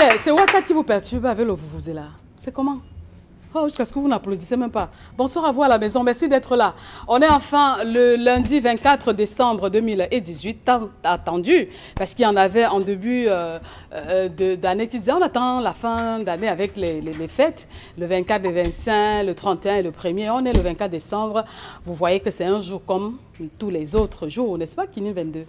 Pierre, c'est Ouattara qui vous perturbe avec le Vuvuzela. C'est comment? Oh, jusqu'à ce que vous n'applaudissez même pas. Bonsoir à vous à la maison, merci d'être là. On est enfin le lundi 24 décembre 2018, tant attendu, parce qu'il y en avait en début d'année qui disaient on attend la fin d'année avec les fêtes, le 24, le 25, le 31 et le 1er. On est le 24 décembre, vous voyez que c'est un jour comme tous les autres jours, n'est-ce pas, Kinin 22?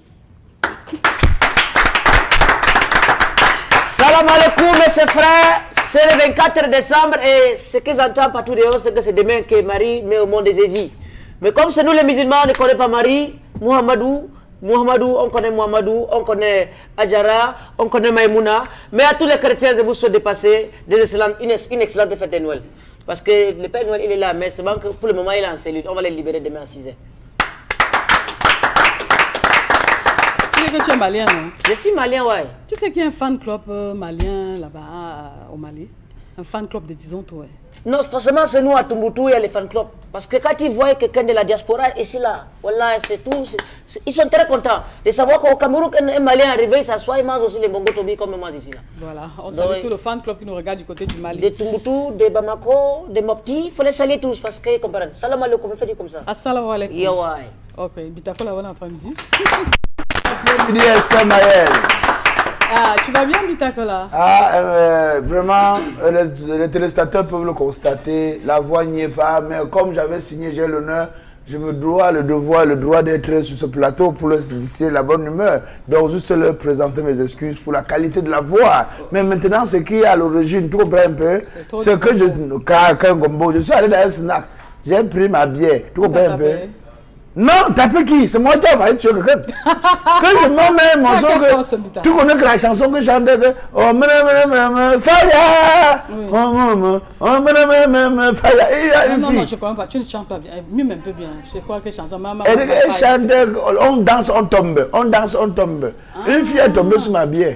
Salam alaikum mes frères, c'est le 24 décembre et ce que j'entends partout dehors, c'est que c'est demain que Marie met au monde des Zézi. Mais comme c'est nous les musulmans, on ne connaît pas Marie, Muhammadou, on connaît Muhammadou, on connaît Adjara, on connaît Maïmouna. Mais à tous les chrétiens, je vous souhaite de passer une excellente fête de Noël. Parce que le Père Noël, il est là, mais c'est bon que pour le moment, il est en cellule. On va le libérer demain à 6h. Tu sais que tu es malien, non? Je suis malien, ouais. Tu sais qu'il y a un fan club malien là-bas au Mali? Un fan club de disons tout, ouais. Non, forcément, c'est nous à Tombouctou, il y a les fan clubs. Parce que quand ils voient quelqu'un de la diaspora ici, là, voilà, c'est tout. Ils sont très contents de savoir qu'au Cameroun, un Malien arrive, il s'assoit, il mange aussi les bongo tobi comme moi ici. Là. Voilà, on salue tout le fan club qui nous regarde du côté du Mali. De Tombouctou, de Bamako, de Mopti, il faut les saluer tous parce qu'ils comprennent. Salam alaikum, on fait comme ça. Assalamu alaikum. Yo, ouais. Ok, Bitakola, bon après-midi. Ah, tu vas bien, Bitakola? Vraiment, les téléspectateurs peuvent le constater, la voix n'y est pas, mais comme j'avais signé, j'ai l'honneur, je me dois le devoir, le droit d'être sur ce plateau pour leur laisser la bonne humeur. Donc, juste leur présenter mes excuses pour la qualité de la voix. Mais maintenant, ce qui est à l'origine, tu comprends un peu, c'est que je suis allé dans un snack, j'ai pris ma bière, tu comprends un peu? Non, taper qui? C'est moi qui ai envoyé tuer quelqu'un. Que je m'en mets mon son que... Tu connais que la chanson que je chantais que... Oh, fire! Oh, fire! Non, je ne comprends pas. Tu ne chantes pas bien. Mime un peu bien. Je crois que chanson... Elle chantait... On danse, on tombe. On danse, on tombe. Une fille est tombée sur ma bière.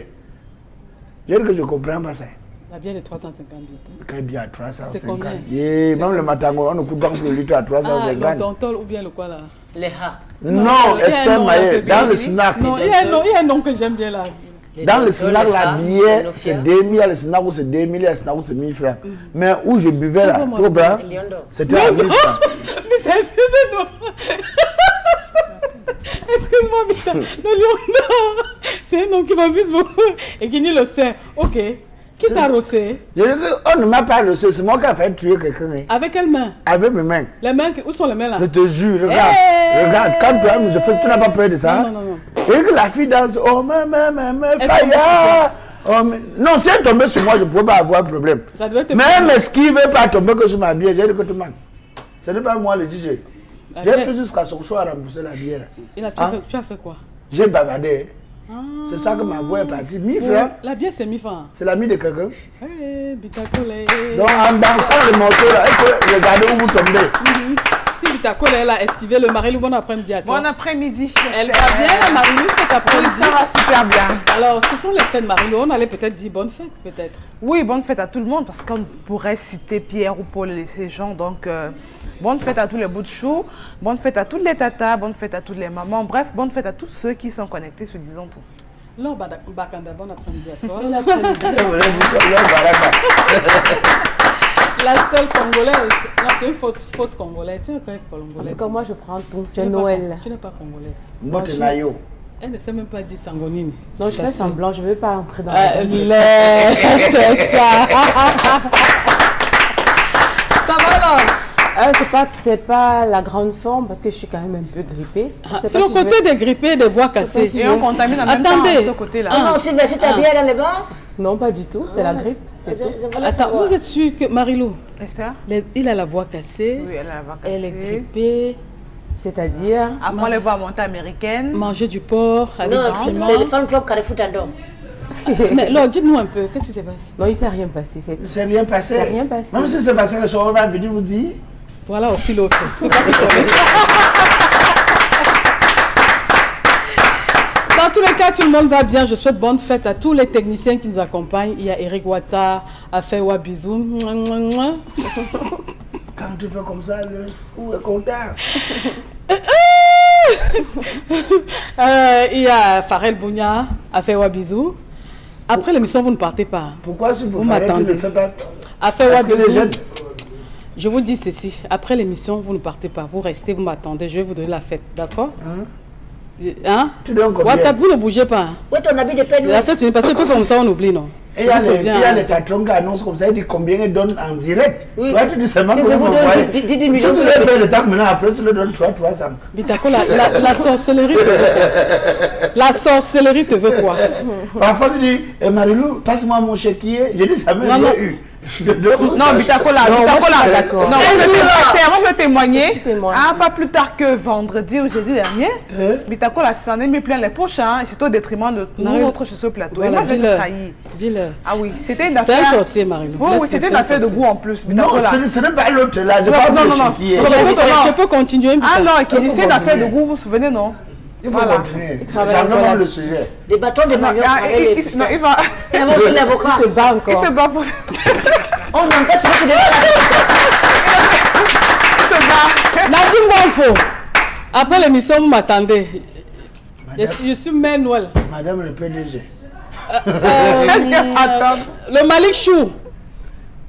Je dis que je ne comprends pas ça. La bière de 350 litres. Quelle bière 350? C'est combien? Même le matango, on ne coûte pas le litre à 350. Ah, le dontol ou bien le quoi là? Les ha. Non, Esther Maillet, dans le snack. Non, il y a un nom que j'aime bien là. Dans le snack, la bière, c'est 2000, il y a le snack où c'est 2000, il y a le snack où c'est 1000 francs. Mais où je buvais là, c'était à 1000 francs. Excusez-moi. Excuse-moi, Bita. Le lion, c'est un nom qui m'abuse beaucoup et qui nie le sait. Ok. Qui t'a rossé? Je dis qu'on ne m'a pas rossé, c'est moi qui ai fait tuer quelqu'un. Avec quelles mains? Avec mes mains. Les mains, où sont les mains là? Je te jure, regarde. Hey! Regarde, quand toi, je fais, tu n'as pas peur de ça? Non. Et que la fille danse, oh, fire! Oh, non, si elle tombait sur moi, je ne pouvais pas avoir de problème. Mais elle m'esquive pas tomber que sur ma bière. J'ai dit que tu manques. Ce n'est pas moi le DJ. J'ai fait jusqu'à son choix à rembourser la bière. Tu as fait quoi? J'ai bavardé. C'est ça que ma voix est partie. 1000 francs. La bière, c'est 1000 francs. C'est l'ami de quelqu'un. Bitakola. Donc en dansant le morceau là, il faut regarder où vous tombez. Si Bitakola elle a esquivé le Marilou, bon après-midi à toi. Bon après-midi. Elle va bien la Marilou cet après-midi? Ça va super bien. Alors ce sont les fêtes de Marilou, on allait peut-être dire bonne fête peut-être. Oui, bonne fête à tout le monde parce qu'on pourrait citer Pierre ou Paul et ces gens. Donc bonne fête à tous les bouts de chou, bonne fête à toutes les tatas, bonne fête à toutes les mamans. Bref, bonne fête à tous ceux qui sont connectés sur Disons Tout. Non, Bakanda, bon après-midi à toi. La seule congolaise, non c'est une fausse congolaise, c'est une congolaise. En tout cas moi je prends tout, c'est Noël. Tu n'es pas congolaise. Moi je nayo. Elle ne sait même pas dire Sangonini. Non, je fais semblant, je ne veux pas entrer dans c'est ça. Ça va alors? C'est pas la grande forme parce que je suis quand même un peu grippée. C'est le côté des grippés, des voix cassées. Et on contamine en même temps ce côté-là. Non, si tu as bien dans les bas? Non, pas du tout, c'est la grippe. Attends, vous êtes sûr que Marilou, Esther, il a la voix cassée, oui, elle a la voix cassée. elle est grippée. C'est-à-dire après les voix montées américaines. Manger du porc avec non, c'est le fan club Carrefour Tandon. Mais là, dites-nous un peu, qu'est-ce qui s'est passé? Non, il ne s'est rien passé. C'est rien passé. C'est rien passé. Même si c'est passé, le soir, on va venir vous dire. Voilà aussi l'autre. C'est pas que dans tous les cas, tout le monde va bien. Je souhaite bonne fête à tous les techniciens qui nous accompagnent. Il y a Eric Wata, Afewa Bisou. Quand tu fais comme ça, le fou est content. Il y a Farel Bounia, Afewa Bisou. Après l'émission, vous ne partez pas. Pourquoi si Vous tu m'attendez. ne fais pas? Affaire Parce que les Ouagadougou, jeunes... je vous dis ceci. Après l'émission, vous ne partez pas. Vous restez, vous m'attendez. Je vais vous donner la fête, d'accord? Hein? Tu donnes combien? Ouattara, vous ne bougez pas. Où est ton habit de peine? La fête, parce que peut comme ça, on oublie, non? Et il y a les patrons qui annoncent comme ça, ils disent combien ils donnent en direct. Oui. Toi, tu dis seulement Que que ça vous vous donne m'envoyez. 10 Si millions. tu leur payes le temps maintenant, après tu leur donnes 300. Bitako, la sorcellerie te veut quoi? La sorcellerie te veut quoi? Parfois tu dis, Marilou, passe-moi mon chéquier. Je dis jamais, Non, non. j'ai eu. Je te donne. Non, Bitakola, Non, moi, je suis Bitakola. pas d'accord. Non, moi, je vais témoigner. Témoigne. Ah, pas plus tard que vendredi ou jeudi dernier. Bitakola s'en est mis plein les poches, hein, et c'est au détriment de nous autres sur ce plateau. Et Voilà, moi, je dis-le. l'ai trahi. Dis-le. Ah oui, c'était une C'est affaire. un sorcier, Marilou. Oui, oui, c'était une affaire de goût en plus. Non, Bitakola. ce n'est pas l'autre là. Je Non, parle non, de non, non. chéquier. Non, Je peux continuer. Ah non, et qu'il Il faut fait une affaire de continuer. goût, vous vous souvenez, non? Il faut Voilà. continuer. travaille J'en encore le sujet. Des bâtons de Non, manioc ah, avec les non, il pistaches. va. Il y avait aussi l'avocat. Il se bat Il encore. se bat pour. On entend celui qui devait Il se bat. Nadine Bonfo, après l'émission, vous m'attendez. Je suis Mère Noël. Madame le PDG. Attends. Le Malik Chou.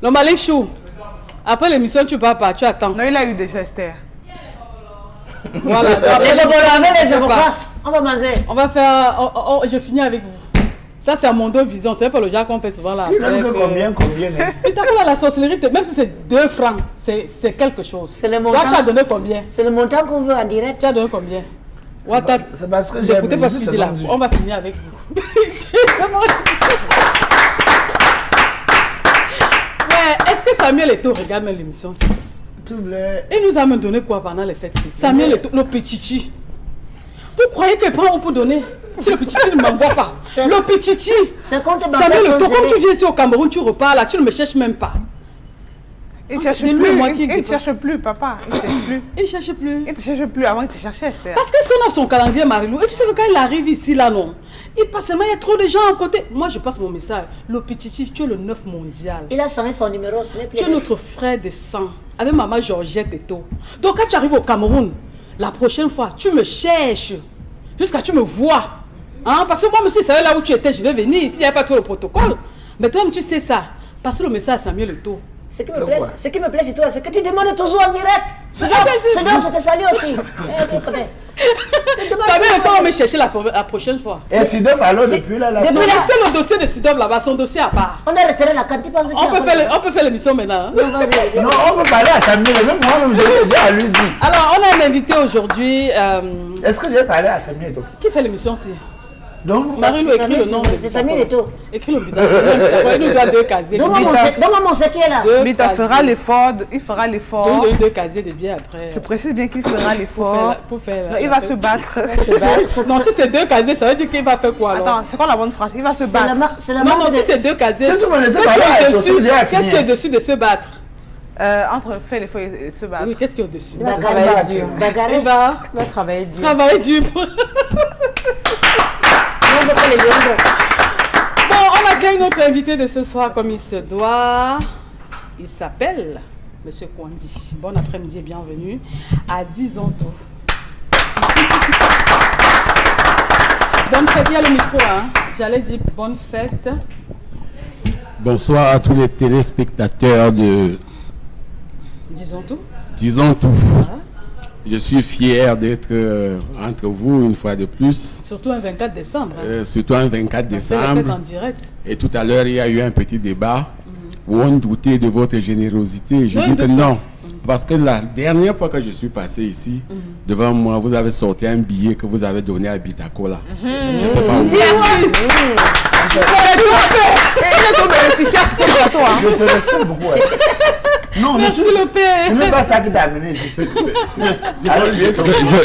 Le Malik Chou. Après l'émission, tu pars pas, tu attends. Non, il a eu des gesteurs. Voilà. Les bobos avec les Je sais pas. avocats. On va manger. On va faire. Je finis avec vous. Ça, c'est à mon dos vision. C'est pas le genre qu'on fait souvent là. Tu donnes que combien hein? Et t'as pas la sorcellerie, même si c'est 2 francs, c'est quelque chose. C'est le Toi, montant. tu as donné combien? C'est le montant qu'on veut en direct. Tu as donné combien? Ouattara, C'est parce que j'ai écoutez pas ce qu'il dit là. On va finir avec vous. Mais est-ce que Samuel Eto'o regarde même l'émission aussi? Il nous a même donné quoi pendant les fêtes? Samuel Eto'o, le petit. Vous croyez qu'il prend pour donner? Si le petit ne m'envoie pas. Le petit. C'est compte Samuel Eto'o, comme tu viens ici au Cameroun, tu repars là, tu ne me cherches même pas. Il ne cherche dis-lui, plus, moi, qui il ne dépend. cherche plus, papa. Il ne cherche plus. Il ne cherche plus. Il ne te cherche plus avant, il te cherchait, Esther. Parce qu'est-ce qu'on a son calendrier, Marilou? Et tu sais que quand il arrive ici, là, non, il passe seulement, il y a trop de gens à côté. Moi, je passe mon message. Le petit, tu es le 9 mondial. Il a sonné son numéro, ce n'est plus. Tu es notre frère de sang, avec maman Georgette et tout. Donc, quand tu arrives au Cameroun, la prochaine fois, tu me cherches, jusqu'à tu me vois. Hein? Parce que moi, monsieur, c'est là où tu étais, je vais venir. Ici, il n'y a pas trop le protocole. Mais toi-même, tu sais ça. Passe le message à Samuel Eto'o. Ce qui me plaît, c'est toi, c'est que tu demandes toujours en direct. Ce donc, je te salue aussi. Samuel Eto'o va me chercher la prochaine fois. Et Sidov, alors, depuis là, Non, laissez le dossier de Sidov là-bas, son dossier à part. On a retiré la carte, tu penses On peut faire l'émission maintenant. Hein? Non, vas-y. non, on peut parler à Samuel, même moi-même, je l'ai déjà à lui dire. Alors, on a un invité aujourd'hui. Est-ce que j'ai parlé à Samuel? Qui fait l'émission aussi? Donc, Marie-Lou écrit le nom. C'est Samuel Eto'o. Écris le bidon. Il nous doit 2 casiers. Donne-moi mon séquier là. Bita fera l'effort, il fera l'effort. Donne 2 casiers de biens après. Je précise bien qu'il fera l'effort. Pour faire. Non, il va se battre. Non, si c'est 2 casiers, ça veut dire qu'il va faire quoi alors? Attends, c'est quoi la bonne phrase? Il va se battre. C'est la Non, marque si c'est 2 casiers. Si tu me laissais Qu'est-ce parler qu'il y a à toi, dessus? c'est déjà Qu'est-ce fini. qu'il y a dessus de se battre? Entre faire l'effort et se battre. Oui, qu'est-ce qu'il y a dessus? Il va travailler dur. Il bagarre. va Il va travailler dur. travailler dur. On veut pas les lions. Bon, on accueille notre invité de ce soir comme il se doit. Il s'appelle Monsieur Kwandi. Bon après-midi et bienvenue à 10 ans tout. Bonne fête, il y a le micro, hein. J'allais dire bonne fête. Bonsoir à tous les téléspectateurs de Disons tout. Disons tout. Je suis fier d'être entre vous une fois de plus, Surtout un 24 décembre. Hein. surtout un 24 C'est la fête en décembre. direct. Et tout à l'heure, il y a eu un petit débat où on doutait de votre générosité. Je Non, dis de que quoi? non. Parce que la dernière fois que je suis passé ici, devant moi, vous avez sorti un billet que vous avez donné à Bitakola. Je ne peux pas oublier. Il est ton bénéficiaire sur ton plateau. Hein. je te respecte beaucoup. hein. Non, Merci mais le père. c'est même pas ça qui t'a amené ici. Alors,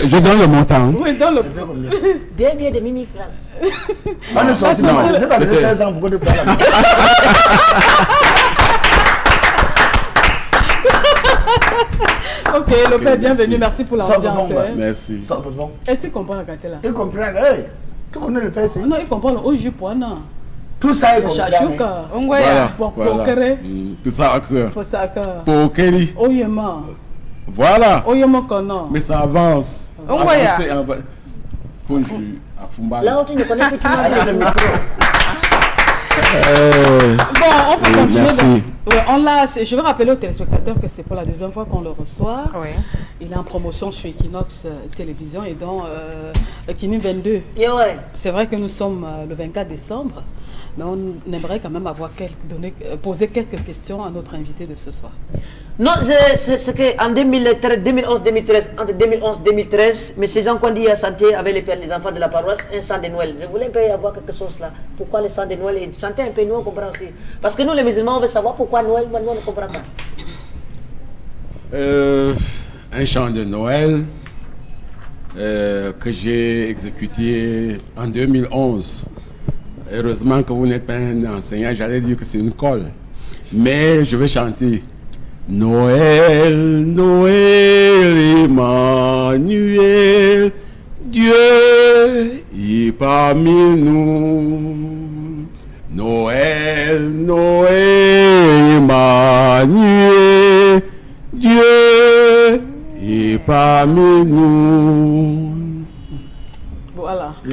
Je donne le montant. Oui, dans le. c'était combien? 2 billets de Mimi France. On est sorti, non, non, je n'ai pas donné c'était- 16 ans, pourquoi de pas là? Ok, le père, bienvenue. merci. Merci pour Ça va l'ambiance. bon, bah. hein. Merci. Ça peut bon. Est-ce qu'il comprend la carte là? Il comprend, hey, tu connais le PC? Non, il comprend le OJ Poana. Tout ça, il comprend. Chachouka. Ongwaya. Pour Voilà. Pokere. Tout ça, Pour Saka. Pokeri. Oyema. Voilà. Oyema Kono. Mais ça avance. Ongwaya. Quand je suis à Fumbala. Là où tu ne connais plus, tu Avec le m'as micro. Bon, on peut continuer. Merci. Donc, ouais, je vais rappeler aux téléspectateurs que c'est pour la deuxième fois qu'on le reçoit. Oui. Il est en promotion sur Equinox Télévision et donc Kini 22. Yeah, ouais. C'est vrai que nous sommes le 24 décembre, mais on aimerait quand même poser quelques questions à notre invité de ce soir. Non, c'est qu'en 2011-2013, entre 2011-2013, M. Jean Kondi a chanté avec les enfants de la paroisse un chant de Noël. Je voulais un peu avoir quelque chose là. Pourquoi le chant de Noël? Et chanter un peu, nous on comprend aussi. Parce que nous les musulmans, on veut savoir pourquoi Noël, mais nous on ne comprend pas. Un chant de Noël que j'ai exécuté en 2011. Heureusement que vous n'êtes pas un enseignant, j'allais dire que c'est une colle. Mais je vais chanter. Noël, Noël, Emmanuel, Dieu est parmi nous. Noël, Noël, Emmanuel, Dieu est parmi nous. Voilà. C'est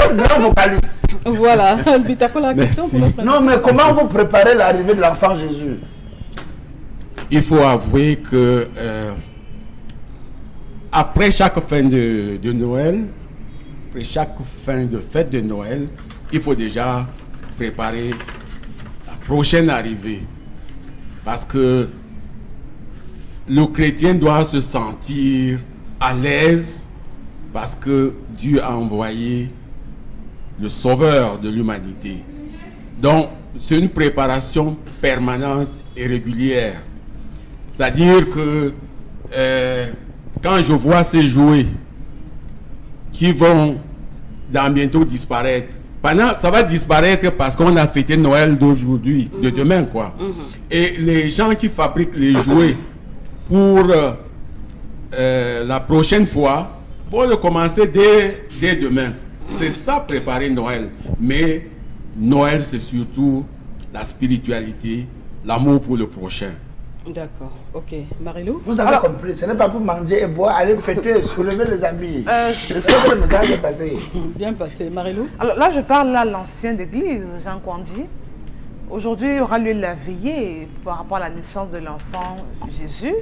un grand vocaliste. Voilà. Bitako, la question pour notre Non, mais comment vous préparez l'arrivée de l'enfant Jésus? Il faut avouer que après chaque fin de Noël, après chaque fin de fête de Noël, il faut déjà préparer la prochaine arrivée. Parce que le chrétien doit se sentir à l'aise parce que Dieu a envoyé le sauveur de l'humanité. Donc, c'est une préparation permanente et régulière. C'est-à-dire que quand je vois ces jouets qui vont dans bientôt disparaître, ça va disparaître parce qu'on a fêté Noël d'aujourd'hui, de demain, quoi. Et les gens qui fabriquent les jouets pour la prochaine fois vont le commencer dès demain. C'est ça, préparer Noël. Mais Noël, c'est surtout la spiritualité, l'amour pour le prochain. D'accord, ok. Marilou? Vous avez compris, ce n'est pas pour manger et boire, aller fêter, soulever les habits. Est-ce que le message est passé? Bien passé. Marilou? Alors là, je parle à l'ancien d'église, Jean Kondi. Aujourd'hui, il y aura lieu la veillée par rapport à la naissance de l'enfant Jésus.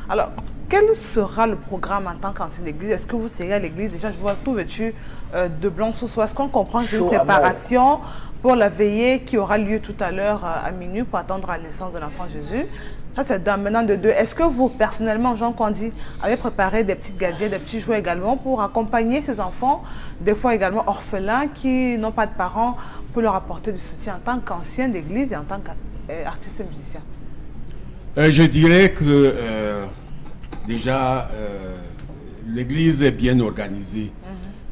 Alors, quel sera le programme en tant qu'ancien d'église? Est-ce que vous serez à l'église? Déjà, je vois tout vêtu de blanc ce soir. Est-ce qu'on comprend que c'est une préparation pour la veillée qui aura lieu tout à l'heure à minuit pour attendre la naissance de l'enfant Jésus? Ça, c'est maintenant de deux. Est-ce que vous, personnellement, Jean Kondi, avez préparé des petits gadgets, des petits jouets également pour accompagner ces enfants, des fois également orphelins qui n'ont pas de parents, pour leur apporter du soutien en tant qu'ancien d'église et en tant qu'artiste musicien? Je dirais que déjà, l'église est bien organisée.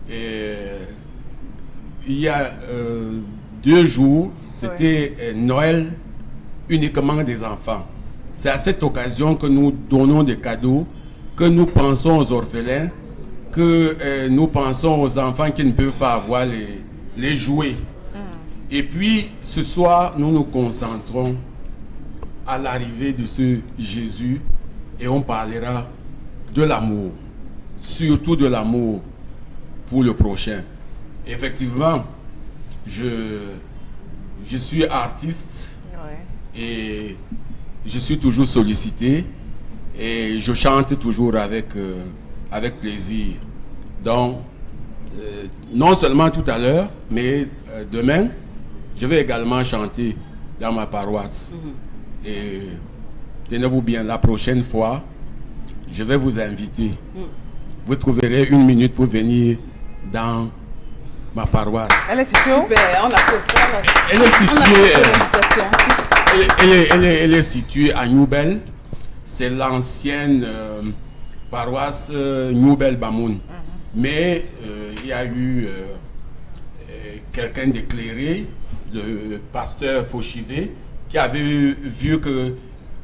Et, il y a 2 jours, c'était Noël uniquement des enfants. C'est à cette occasion que nous donnons des cadeaux, que nous pensons aux orphelins, que nous pensons aux enfants qui ne peuvent pas avoir les jouets. Et puis, ce soir, nous nous concentrons à l'arrivée de ce Jésus et on parlera de l'amour, surtout de l'amour pour le prochain. Effectivement, je suis artiste et je suis toujours sollicité et je chante toujours avec plaisir. Donc, non seulement tout à l'heure, mais demain, je vais également chanter dans ma paroisse. Et tenez-vous bien, la prochaine fois, je vais vous inviter. Vous trouverez 1 minute pour venir dans ma paroisse. Elle est située où? Super, on accepte. Elle est située, l'invitation. elle est située à Newbel. C'est l'ancienne paroisse Newbel Bamoun. Mais il y a eu quelqu'un d'éclairé, le pasteur Fauchivé, qui avait vu que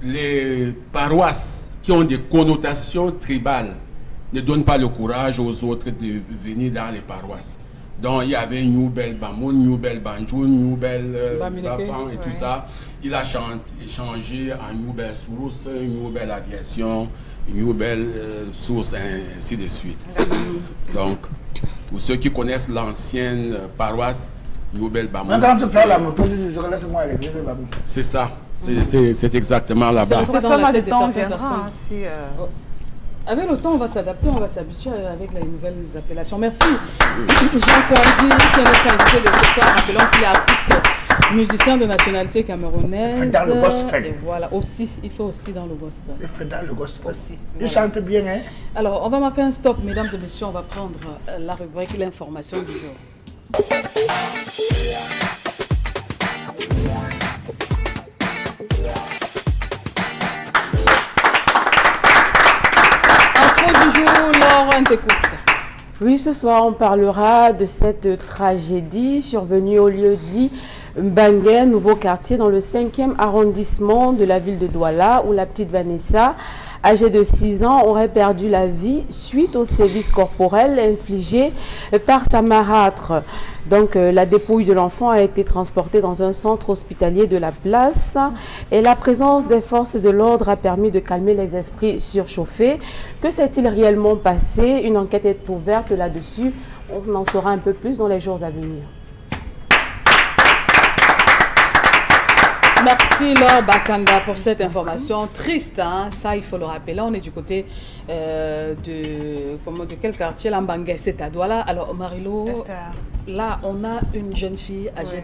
les paroisses qui ont des connotations tribales ne donnent pas le courage aux autres de venir dans les paroisses. Donc il y avait Newbel Bamoun, Newbel Banjoun, Newbel Bafan et tout ça. Il a changé en Newbel Source, Newbel Aviation, Newbel Source, ainsi de suite. Donc, pour ceux qui connaissent l'ancienne paroisse Nouvelle Bamou. Quand tu prends la moto, tu dis, laisse-moi à l'église Bamou. C'est ça, c'est exactement là-bas. C'est dans la tête de certaines viendra, personnes. hein, si, Avec le temps, on va s'adapter, on va s'habituer avec les nouvelles appellations. Merci. Jean Kouandi, qui est notre invité de ce soir, rappelons qu'il est artiste, musicien de nationalité camerounaise. Dans le gospel. Et voilà, aussi, il fait aussi dans le gospel. Il fait dans le gospel. Aussi. Il Voilà. chante bien, hein. Alors, on va marquer un stop, mesdames et messieurs, on va prendre la rubrique l'information du jour. Info du jour, Laure, on t'écoute. Oui, ce soir, on parlera de cette tragédie survenue au lieu dit Mbangué, nouveau quartier dans le 5e arrondissement de la ville de Douala, où la petite Vanessa, âgée de 6 ans, aurait perdu la vie suite aux sévices corporels infligés par sa marâtre. Donc, la dépouille de l'enfant a été transportée dans un centre hospitalier de la place et la présence des forces de l'ordre a permis de calmer les esprits surchauffés. Que s'est-il réellement passé? Une enquête est ouverte là-dessus. On en saura un peu plus dans les jours à venir. Merci Laure Bakanga pour cette information triste, hein? Ça il faut le rappeler. Là on est du côté de quel quartier? Mbangué, c'est à Douala. Alors Marilo, là on a une jeune fille âgée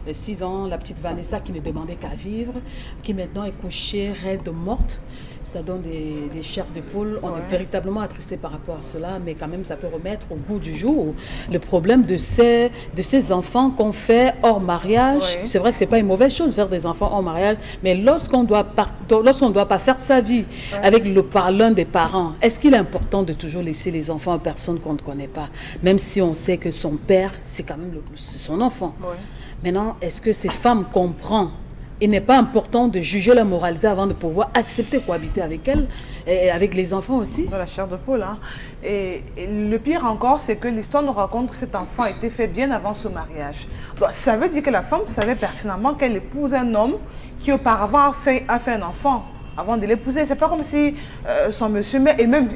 de 6 ans, la petite Vanessa, qui ne demandait qu'à vivre, qui maintenant est couchée raide morte. Ça donne des chairs de poule. On est véritablement attristé par rapport à cela, mais quand même ça peut remettre au goût du jour le problème de ces enfants qu'on fait hors mariage. C'est vrai que c'est pas une mauvaise chose faire des enfants hors mariage, mais lorsqu'on doit pas faire sa vie avec l'un des parents, est-ce qu'il est important de toujours laisser les enfants à personne qu'on ne connaît pas, même si on sait que son père c'est quand même son enfant. Maintenant, est-ce que ces femmes comprennent? Il n'est pas important de juger la moralité avant de pouvoir accepter cohabiter avec elle et avec les enfants aussi. Dans la chair de poule. Hein. Et le pire encore, c'est que l'histoire nous raconte que cet enfant a été fait bien avant ce mariage. Donc, ça veut dire que la femme savait pertinemment qu'elle épouse un homme qui auparavant a fait un enfant avant de l'épouser. C'est pas comme si son monsieur, et même,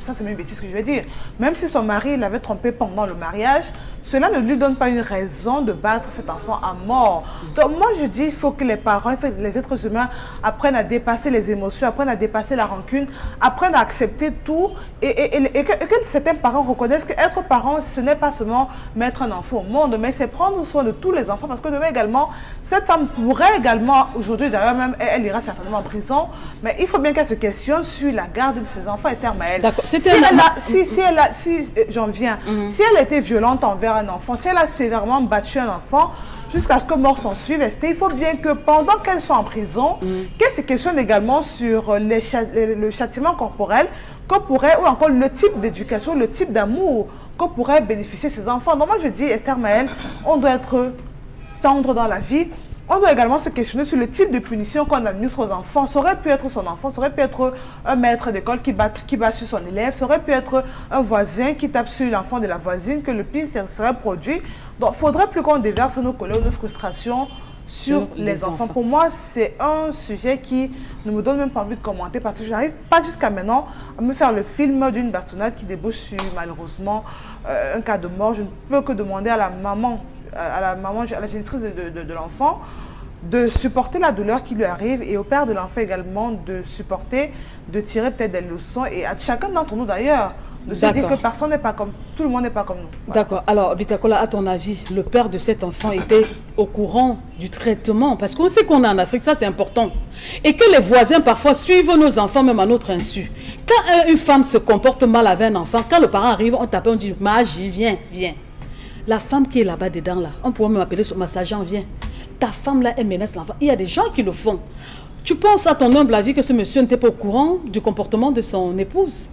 ça c'est même une bêtise que je vais dire, même si son mari l'avait trompé pendant le mariage, cela ne lui donne pas une raison de battre cet enfant à mort. Donc moi je dis, il faut que les parents, les êtres humains apprennent à dépasser les émotions, apprennent à dépasser la rancune, apprennent à accepter tout et que certains parents reconnaissent qu'être parent, ce n'est pas seulement mettre un enfant au monde, mais c'est prendre soin de tous les enfants, parce que demain également, cette femme pourrait également, aujourd'hui d'ailleurs même, elle ira certainement en prison, mais il faut bien qu'elle se questionne sur la garde de ses enfants et terme à elle. D'accord. Si j'en viens, si elle était violente envers un enfant, si elle a sévèrement battu un enfant jusqu'à ce que mort s'en suive, il faut bien que pendant qu'elle soit en prison, qu'elle se questionne également sur le châtiment corporel qu'on pourrait, ou encore le type d'éducation, le type d'amour qu'on pourrait bénéficier ses enfants. Donc moi je dis, Esther Maëlle, on doit être tendre dans la vie. On doit également se questionner sur le type de punition qu'on administre aux enfants. Ça aurait pu être son enfant, ça aurait pu être un maître d'école qui bat sur son élève, ça aurait pu être un voisin qui tape sur l'enfant de la voisine, que le pire serait produit. Donc il ne faudrait plus qu'on déverse nos colères, nos frustrations sur les enfants. Pour moi, c'est un sujet qui ne me donne même pas envie de commenter, parce que je n'arrive pas jusqu'à maintenant à me faire le film d'une bastonnade qui débouche sur malheureusement un cas de mort. Je ne peux que demander à la maman, à la génitrice de l'enfant, de supporter la douleur qui lui arrive, et au père de l'enfant également de supporter, de tirer peut-être des leçons, et à chacun d'entre nous d'ailleurs, de se dire que personne n'est pas comme, tout le monde n'est pas comme nous. Voilà. D'accord. Alors, Bitakola, à ton avis, le père de cet enfant était au courant du traitement? Parce qu'on sait qu'on est en Afrique, ça c'est important. Et que les voisins parfois suivent nos enfants même à notre insu. Quand une femme se comporte mal avec un enfant, quand le parent arrive, on tape, on dit, Magie, viens, viens. La femme qui est là-bas dedans, là, on pourrait m'appeler sur ma sergent, viens. Ta femme là, elle menace l'enfant. Il y a des gens qui le font. Tu penses à ton humble avis que ce monsieur n'était pas au courant du comportement de son épouse?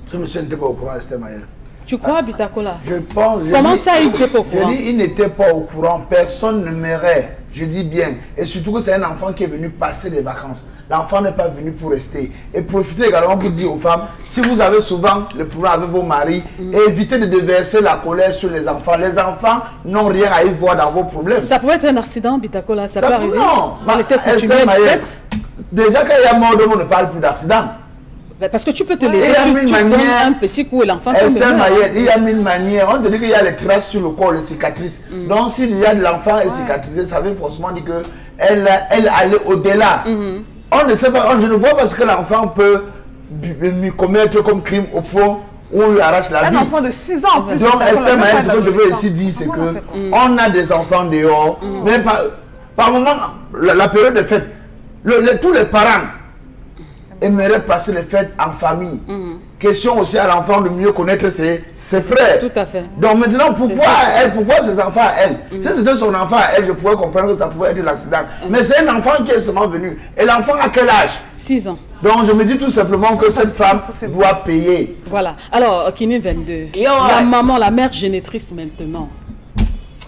Ce monsieur n'était pas au courant, Esther Maëlle. Tu crois, Bitakola? Je pense. Comment ça, il n'était pas au courant? Je dis, il n'était pas au courant. Personne ne m'aimerait. Je dis bien. Et surtout que c'est un enfant qui est venu passer des vacances. L'enfant n'est pas venu pour rester. Et profitez également pour dire aux femmes, si vous avez souvent le problème avec vos maris, évitez de déverser la colère sur les enfants. Les enfants n'ont rien à y voir dans vos problèmes. Ça pouvait être un accident, Bitakola, ça peut arriver. Non. Elle était coutumière du fait. Déjà, quand il y a mort de on ne parle plus d'accident. Parce que tu peux te Ouais, lever, il y a une tu donnes manière- un petit coup et l'enfant peut Esther se Mayette, il y a mille manières. On te dit qu'il y a les traces sur le corps, les cicatrices. Donc, s'il y a de l'enfant est cicatrisé, ça veut forcément dire qu'elle allait au-delà. On ne sait pas, je ne vois pas ce que l'enfant peut commettre comme crime au point où on lui arrache la vie. Un enfant de 6 ans en plus. Donc, Esther Mayette, ce que je veux d'adolescent. ici dire, c'est Comment que on fait on a des enfants dehors, mais par moment, la période de fête, tous les parents aimeraient passer les fêtes en famille. Question aussi à l'enfant de mieux connaître ses frères. Tout à fait. Donc maintenant, pourquoi ses enfants à elle? Si c'était son enfant à elle, je pouvais comprendre que ça pouvait être l'accident. Mais c'est un enfant qui est seulement venu. Et l'enfant à quel âge? 6 ans. Donc je me dis tout simplement que cette femme doit payer. Voilà. Alors, Kini 22. Yo, La ouais. maman, la mère génitrice maintenant.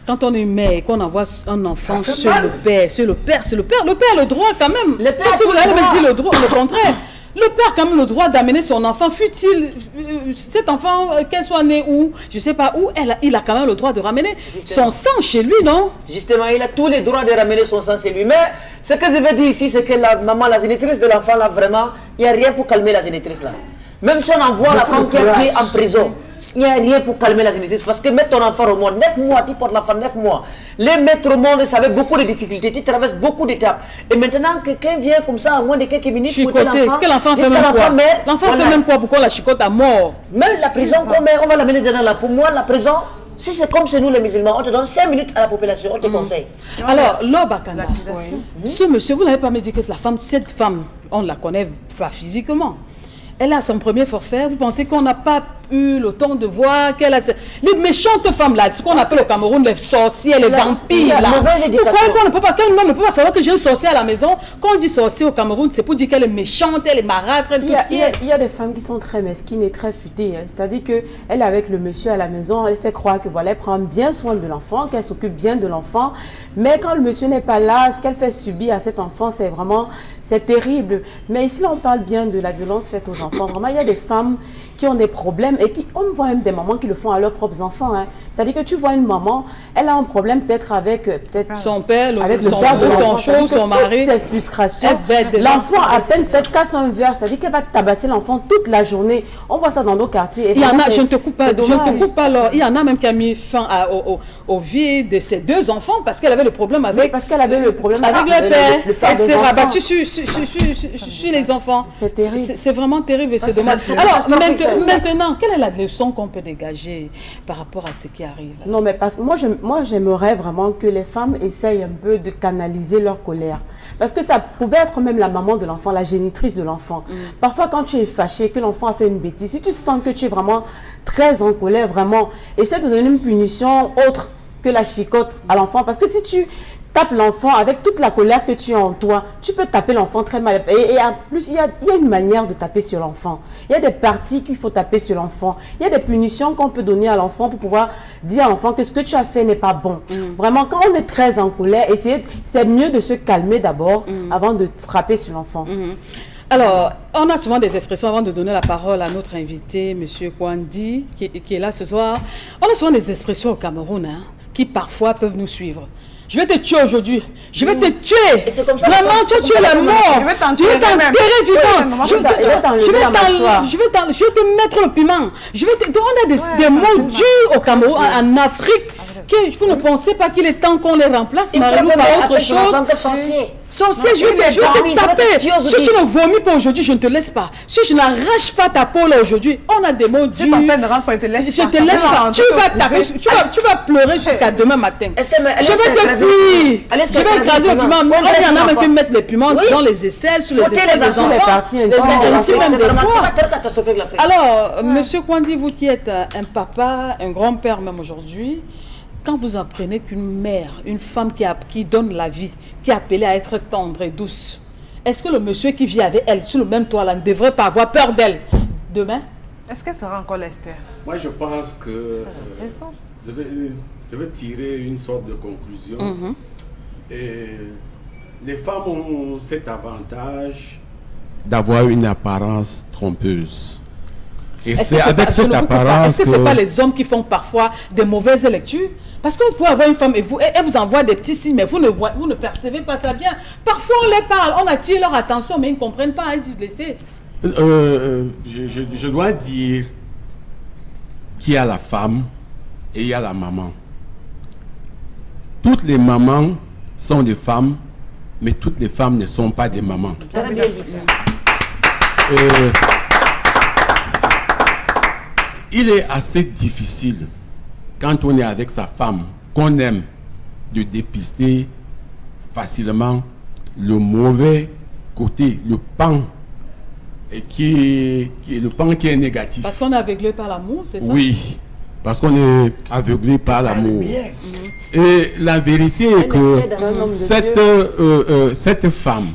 Quand on est mère et qu'on envoie un enfant Ça fait chez mal. le père, c'est le père. Le père a le droit quand même. Le père Sauf a si tout vous le allez me droit. dire le droit, le contraire. Le père a quand même le droit d'amener son enfant, fut-il cet enfant, qu'elle soit née où, je sais pas où, il a quand même le droit de ramener Justement. son sang chez lui, non? Justement, il a tous les droits de ramener son sang chez lui. Mais ce que je veux dire ici, c'est que la maman, la génitrice de l'enfant, là, vraiment, il n'y a rien pour calmer la génitrice, là. Même si on envoie la femme qui est en prison, il n'y a rien pour calmer la génitrice. Parce que mettre ton enfant au monde, 9 mois, tu portes l'enfant 9 mois. Les mettre au monde, ça avait beaucoup de difficultés, tu traverses beaucoup d'étapes. Et maintenant, quelqu'un vient comme ça, à moins de quelques minutes, Chicoté. Que l'enfant fait même quoi? L'enfant fait même quoi pour qu'on la chicote à mort? Même la prison, on va l'amener dans la... Pour moi, la prison, si c'est comme chez nous les musulmans, on te donne 5 minutes à la population, on te conseille. Alors, Lobakanda, ce monsieur, vous n'avez pas me dit que cette femme, on la connaît pas physiquement. Elle a son premier forfait. Vous pensez qu'on n'a pas eu le temps de voir qu'elle a... Les méchantes femmes là, ce qu'on appelle au Cameroun, les sorcières, les vampires là. Mauvaise éducation. Pourquoi on ne peut pas, qu'un homme ne peut pas savoir que j'ai un sorcier à la maison? Quand on dit sorcier au Cameroun, c'est pour dire qu'elle est méchante, elle est marâtre, elle est tout ce qui est... Il y a des femmes qui sont très mesquines et très futées. Hein. C'est-à-dire qu'elle est avec le monsieur à la maison, elle fait croire que voilà, elle prend bien soin de l'enfant, qu'elle s'occupe bien de l'enfant. Mais quand le monsieur n'est pas là, ce qu'elle fait subir à cet enfant, c'est vraiment, c'est terrible. Mais ici, là, on parle bien de la violence faite aux enfants. Vraiment, il y a des femmes qui ont des problèmes et qui, on voit même des mamans qui le font à leurs propres enfants. Hein. C'est-à-dire que tu vois une maman, elle a un problème peut-être avec son père, avec le son père de son l'enfant. chou, son mari. Cette frustration. Elle va être L'enfant à peine peut-être casse un verre, c'est-à-dire qu'elle va tabasser l'enfant toute la journée. On voit ça dans nos quartiers. Et Il y en vraiment, a, je ne te coupe pas, c'est je ne te dommage. coupe pas alors. Il y en a même qui a mis fin aux vies de ses 2 enfants parce qu'elle avait le problème Oui, avec, parce qu'elle avait le problème avec le père. le père Elle des s'est enfants. rabattue sur les enfants. C'est terrible. C'est vraiment terrible et c'est c'est dommage. c'est Alors catastrophique, ça. maintenant, quelle est la leçon qu'on peut dégager par rapport à ce qui arrive? Non, mais parce que moi j'aimerais vraiment que les femmes essayent un peu de canaliser leur colère. Parce que ça pouvait être même la maman de l'enfant, la génitrice de l'enfant. Parfois, quand tu es fâché, que l'enfant a fait une bêtise, si tu sens que tu es vraiment très en colère, vraiment, essaie de donner une punition autre que la chicotte à l'enfant. Parce que si tu tapes l'enfant avec toute la colère que tu as en toi, tu peux taper l'enfant très mal. Et en plus, il y a une manière de taper sur l'enfant. Il y a des parties qu'il faut taper sur l'enfant. Il y a des punitions qu'on peut donner à l'enfant pour pouvoir dire à l'enfant que ce que tu as fait n'est pas bon. Vraiment, quand on est très en colère, c'est mieux de se calmer d'abord avant de frapper sur l'enfant. Alors, on a souvent des expressions avant de donner la parole à notre invité, M. Kwandi, qui est là ce soir. On a souvent des expressions au Cameroun qui parfois peuvent nous suivre. Je vais te tuer aujourd'hui. Je vais te tuer. Et c'est comme ça Vraiment, que- tu es la mort. Je vais Tu vais t'enterrer t'enterrer vivant. même. Je vais t'enlever la mâchoire. je vais te mettre le piment. Donc, on a des mots durs au Cameroun, en Afrique. Vous ne pensez pas qu'il est temps qu'on les remplace, Marie-Lou, par autre chose? Sorcier, je vais te taper. Si tu ne vomis pas aujourd'hui, je ne te laisse pas. Si je n'arrache pas ta peau là aujourd'hui, on a des mots durs. pas peine de rentrer, je te laisse Je pas. te laisse Ça pas. va Tu vas taper, tu vas pleurer jusqu'à demain matin. Je vais te cuire. Je vais écraser le piment. Mais il y en a même qui mettent les piments dans les aisselles, sous les aisselles des Sur les enfants. parties intimes. intimes même des fois. catastrophique l'Afrique. Alors, Monsieur Kwandi, vous qui êtes un papa, un grand-père même aujourd'hui, quand vous apprenez qu'une mère, une femme qui donne la vie, qui est appelée à être tendre et douce, est-ce que le monsieur qui vit avec elle, sur le même toit là, ne devrait pas avoir peur d'elle demain? Est-ce qu'elle sera encore l'Esther? Moi, je pense que je vais tirer une sorte de conclusion. Et les femmes ont cet avantage d'avoir une apparence trompeuse. Et c'est avec cette apparence Est-ce que ce n'est pas les hommes qui font parfois des mauvaises lectures? Parce que vous pouvez avoir une femme et elle vous envoie des petits signes, mais vous ne percevez pas ça bien. Parfois, on les parle, on attire leur attention, mais ils ne comprennent pas, ils disent laissez. Je dois dire qu'il y a la femme et il y a la maman. Toutes les mamans sont des femmes, mais toutes les femmes ne sont pas des mamans. Tu as bien dit ça. Il est assez difficile, quand on est avec sa femme, qu'on aime, de dépister facilement le mauvais côté, le pan, et qui est le pan qui est négatif. Parce qu'on est aveuglé par l'amour, c'est ça? Oui, parce qu'on est aveuglé par l'amour. Et la vérité est que cette femme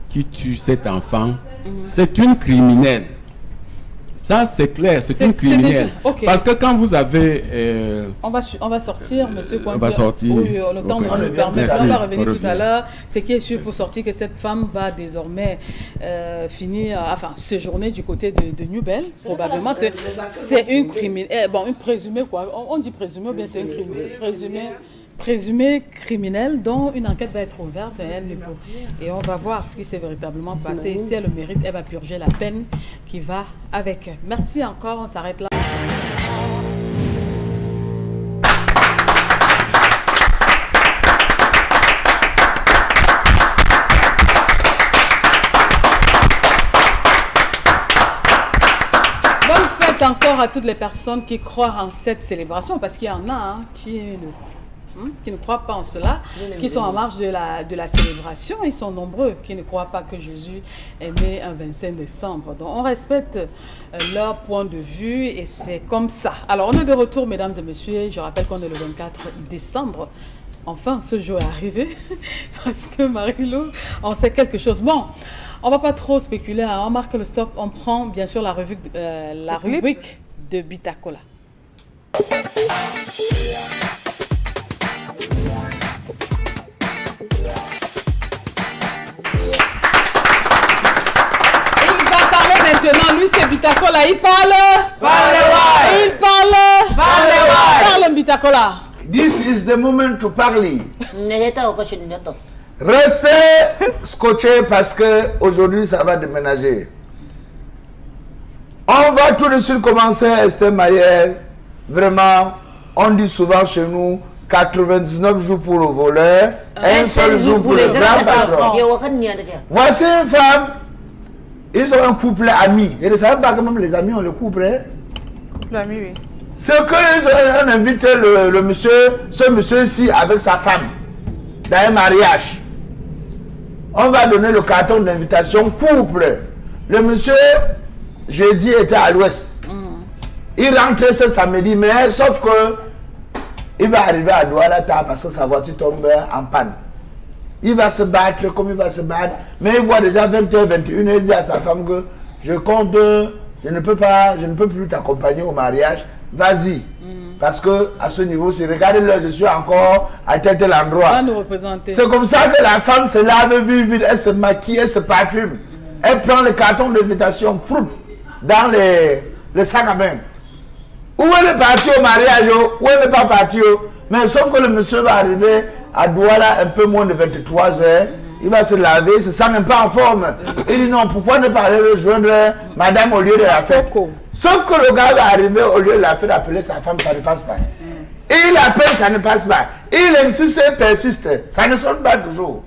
qui tue cet enfant, c'est une criminelle. Ça, c'est clair, c'est une criminelle. Déjà... Okay. Parce que quand vous avez... On va sortir, monsieur Pointier. On va sortir. Oui, le temps Okay. nous permet. Merci. On va revenir tout à l'heure. Ce qui est sûr pour sortir, que cette femme va désormais séjourner du côté de New Bell. Probablement, c'est une criminelle. Bon, une présumée, quoi. On dit présumée ou bien c'est une criminelle. Présumée criminelle dont une enquête va être ouverte et on va voir ce qui s'est véritablement passé. Et si elle le mérite, elle va purger la peine qui va avec. Merci encore, on s'arrête là. Bonne fête encore à toutes les personnes qui croient en cette célébration, parce qu'il y en a qui ne croient pas en cela, qui sont en marge de la célébration. Ils sont nombreux qui ne croient pas que Jésus est né un 25 décembre. Donc on respecte leur point de vue et c'est comme ça. Alors on est de retour, mesdames et messieurs. Je rappelle qu'on est le 24 décembre. Enfin, ce jour est arrivé parce que Marie-Lou, on sait quelque chose. Bon, on ne va pas trop spéculer. Hein. On marque le stop. On prend bien sûr la rubrique de Bitacola. Maintenant, lui, c'est Bitacola. Il parle. Il parle. Parle, Bitacola. This is the moment to parler. Restez scotchés parce que aujourd'hui ça va déménager. On va tout de suite commencer, Esther Mayer. Vraiment, on dit souvent chez nous 99 jours pour le voleur, un seul jour pour le grand patron. Voici une femme. Ils ont un couple ami. Et ne savez pas que même les amis ont le couple. Hein? Couple ami, oui. C'est qu'ils ont invité le monsieur, ce monsieur-ci avec sa femme, dans un mariage. On va donner le carton d'invitation couple. Le monsieur, jeudi, était à l'ouest. Il rentrait ce samedi, mais sauf que il va arriver à Douala tard parce que sa voiture tombe en panne. Il va se battre comme il va se battre, mais il voit déjà 20h, 21h, il dit à sa femme que je compte, je ne peux plus t'accompagner au mariage, vas-y. Parce que à ce niveau, si regardez-le, je suis encore à tel endroit. C'est comme ça que la femme se lave vite, elle se maquille, elle se parfume. Elle prend le carton d'invitation dans le sac à main. Où elle est partie au mariage, où elle n'est pas partie. Mais sauf que le monsieur va arriver à Douala un peu moins de 23 heures. Il va se laver, il se sent même pas en forme. Il dit non, pourquoi ne pas aller rejoindre madame au lieu de la fête? Sauf que le gars va arriver au lieu de la fête d'appeler sa femme, ça ne passe pas. Il appelle, ça ne passe pas. Il insiste, il persiste. Ça ne sonne pas toujours.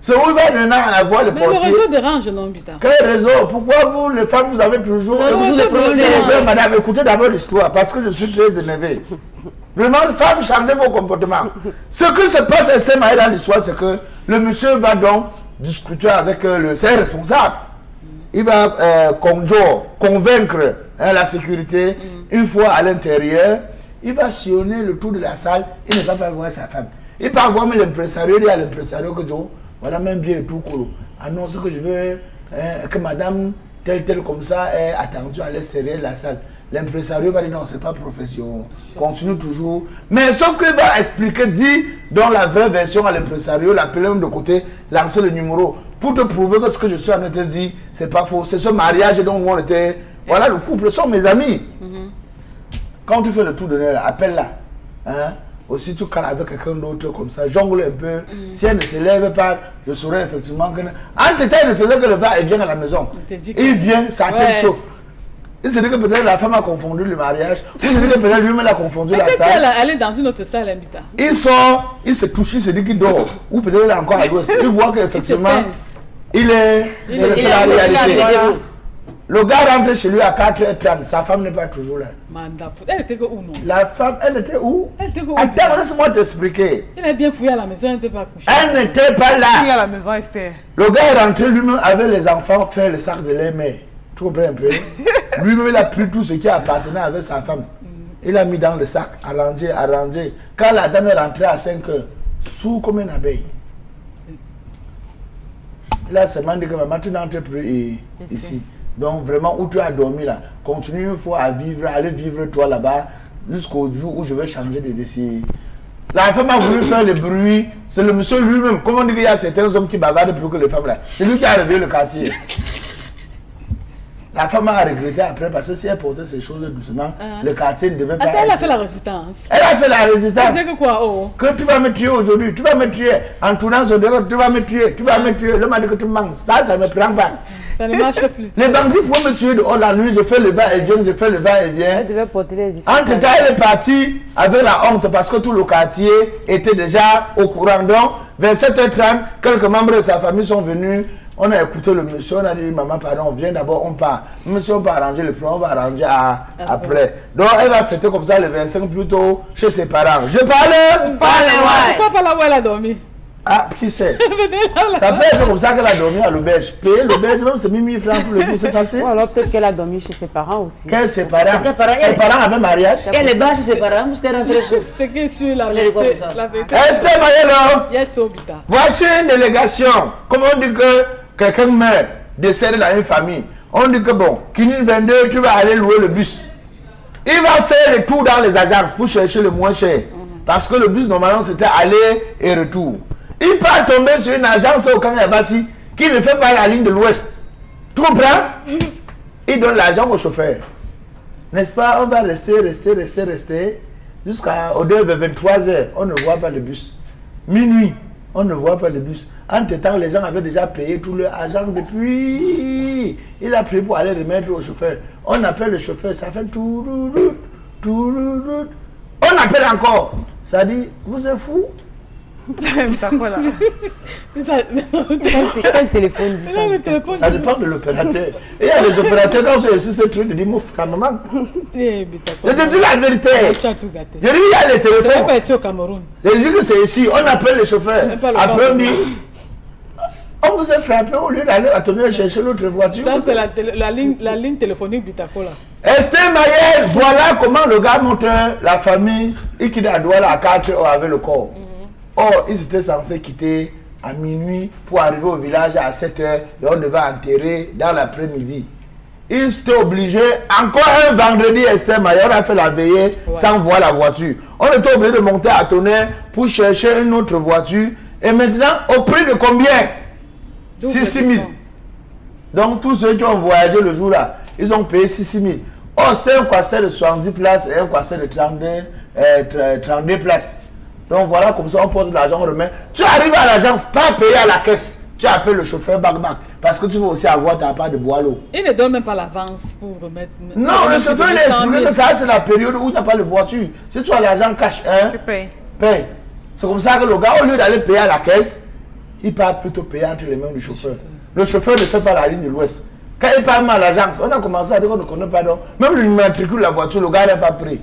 C'est où il va maintenant avoir le portier. Mais le réseau dérange, non, Bita? Quel réseau? Pourquoi vous, les femmes, vous avez toujours... Madame, écoutez d'abord l'histoire, parce que je suis très énervé. Vraiment, les femmes, changez vos comportements. Ce que se passe dans l'histoire, c'est que le monsieur va donc discuter avec ses responsables. Il va convaincre la sécurité. Une fois à l'intérieur, il va sillonner le tour de la salle. Il ne va pas voir sa femme. Il va voir l'impresario. Il dit à l'impresario que voilà même bien le tout court. Annonce que je veux que madame telle comme ça est attendue à l'extérieur de la salle. L'impresario va dire non, c'est pas profession. Continue toujours. Mais sauf qu'il va expliquer, dit dans la vraie version à l'impresario, l'appeler de côté, lancer le numéro pour te prouver que ce que je suis en train de te dire, c'est pas faux. C'est ce mariage dont on était. Voilà, le couple sont mes amis. Quand tu fais le tour de l'air, appelle-la. Hein? aussi tu cales avec quelqu'un d'autre comme ça, jongle un peu. Si elle ne se lève pas, je saurais effectivement que... Entre-temps, il ne faisait que le va-et-vient à la maison. Il vient, sa tête chauffe. Il se dit que peut-être la femme a confondu le mariage, ou il se dit que peut-être lui-même a confondu la salle. Elle est dans une autre salle, Mbita. Il sort, il se touche, il se dit qu'il dort. Ou peut-être il est encore à l'ouest. Il voit qu'effectivement, c'est la réalité. Le gars rentre chez lui à 4h30, sa femme n'est pas toujours là. Elle était où, non? La femme, elle était où? Elle était où? Attends, laisse-moi t'expliquer. Elle a bien fouillé à la maison, elle n'était pas couchée. Elle n'était pas là. à la maison, Esther. Le gars est rentré lui-même avec les enfants faire le sac de lait, mais tu comprends un peu? Lui-même, il a pris tout ce qui appartenait avec sa femme. Il a mis dans le sac, arrangé. Quand la dame est rentrée à 5h, sous comme une abeille. Là, c'est dit que maman, tu n'entres plus ici. Donc, vraiment, où tu as dormi là, continue une fois à vivre, aller vivre toi là-bas, jusqu'au jour où je vais changer de décision. La femme a voulu faire le bruit, c'est le monsieur lui-même. Comment on dit qu'il y a certains hommes qui bavardent plus que les femmes là? C'est lui qui a réveillé le quartier. La femme a regretté après parce que si elle portait ces choses doucement, le quartier ne devait pas. Attends, elle a fait la résistance. Elle a fait la résistance. Elle disait que quoi? Oh. Que tu vas me tuer aujourd'hui, tu vas me tuer. En tournant son dehors, tu vas me tuer, tu vas me tuer. L'homme a dit que tu manges. Ça ne me prend pas. Ça ne marche plus. Les bandits pouvaient me tuer dehors la nuit, je fais le va-et-vient, je fais le va-et-vient. Elle devait porter les Entre-temps, elle est partie avec la honte parce que tout le quartier était déjà au courant. Donc, vers 7h30, quelques membres de sa famille sont venus. On a écouté le monsieur, on a dit maman, pardon, on vient d'abord, on part. Monsieur, on va arranger le plan, on va arranger après. Donc, elle va fêter comme ça le 25 plutôt chez ses parents. Je parle. Pourquoi pas là où elle a dormi? Ah, qui sait? Ça peut être comme ça qu'elle a dormi à l'auberge. Payer l'auberge, même c'est 1000 francs pour le jour, c'est facile. Ou alors peut-être qu'elle a dormi chez ses parents aussi. Quels ses parents? Ses parents avaient mariage. Elle est basse, ses parents, parce qu'elle est rentrée sous. C'est qui suit la vérité? La vérité. Esther Mayelo, Yes, Obita. voici une délégation. Comme on dit que quelqu'un meurt, décède dans une famille. On dit que bon, Kinin 22, tu vas aller louer le bus. Il va faire le tour dans les agences pour chercher le moins cher. Parce que le bus, normalement, c'était aller et retour. Il part tomber sur une agence au Kanyabasi qui ne fait pas la ligne de l'Ouest. Tu comprends? Il donne l'argent au chauffeur. N'est-ce pas? On va rester jusqu'à 23h. On ne voit pas le bus. Minuit, on ne voit pas le bus. Entre-temps, les gens avaient déjà payé tout leur argent depuis. Il a pris pour aller remettre au chauffeur. On appelle le chauffeur, ça fait tout. On appelle encore. Ça dit, vous êtes fou? Quel téléphone dit ça dépend de l'opérateur. Et il y a des opérateurs, quand j'ai reçu ce truc, ils disent, mouf, maman. Je te dis la vérité. Tu as tout gâté. Je dis, il y a les téléphones. C'est pas ici au Cameroun. Je dis que c'est ici. On appelle le chauffeur. Après, on dit, on vous a frappé au lieu d'aller attendre chercher l'autre voiture. Ça, c'est la ligne téléphonique Bitakola. Esther Mayel, voilà comment le gars montre la famille. Il quitte à Douala à 4h avec le corps. Or, ils étaient censés quitter à minuit pour arriver au village à 7h et on devait enterrer dans l'après-midi. Ils étaient obligés, encore un vendredi, Esther Mayel, on a fait la veillée sans voir la voiture. On était obligé de monter à Tonnerre pour chercher une autre voiture. Et maintenant, au prix de combien? 6 000. Donc, tous ceux qui ont voyagé le jour-là, ils ont payé 6 000. Oh, c'était un quaster de 70 places et un quaster de 32 places. Donc voilà, comme ça on porte de l'argent, on remet. Tu arrives à l'agence, pas payer à la caisse. Tu appelles le chauffeur bac. Parce que tu veux aussi avoir ta part de boileau. Il ne donne même pas l'avance pour remettre. Non, le chauffeur il explique que ça c'est la période où il n'y a pas de voiture. Si tu as l'argent cash, tu payes. Paye. C'est comme ça que le gars, au lieu d'aller payer à la caisse, il part plutôt payer entre les mains du chauffeur. Le chauffeur ne fait pas la ligne de l'Ouest. Quand il part à l'agence, on a commencé à dire qu'on ne connaît pas. Donc, même le matricule de la voiture, le gars n'est pas pris.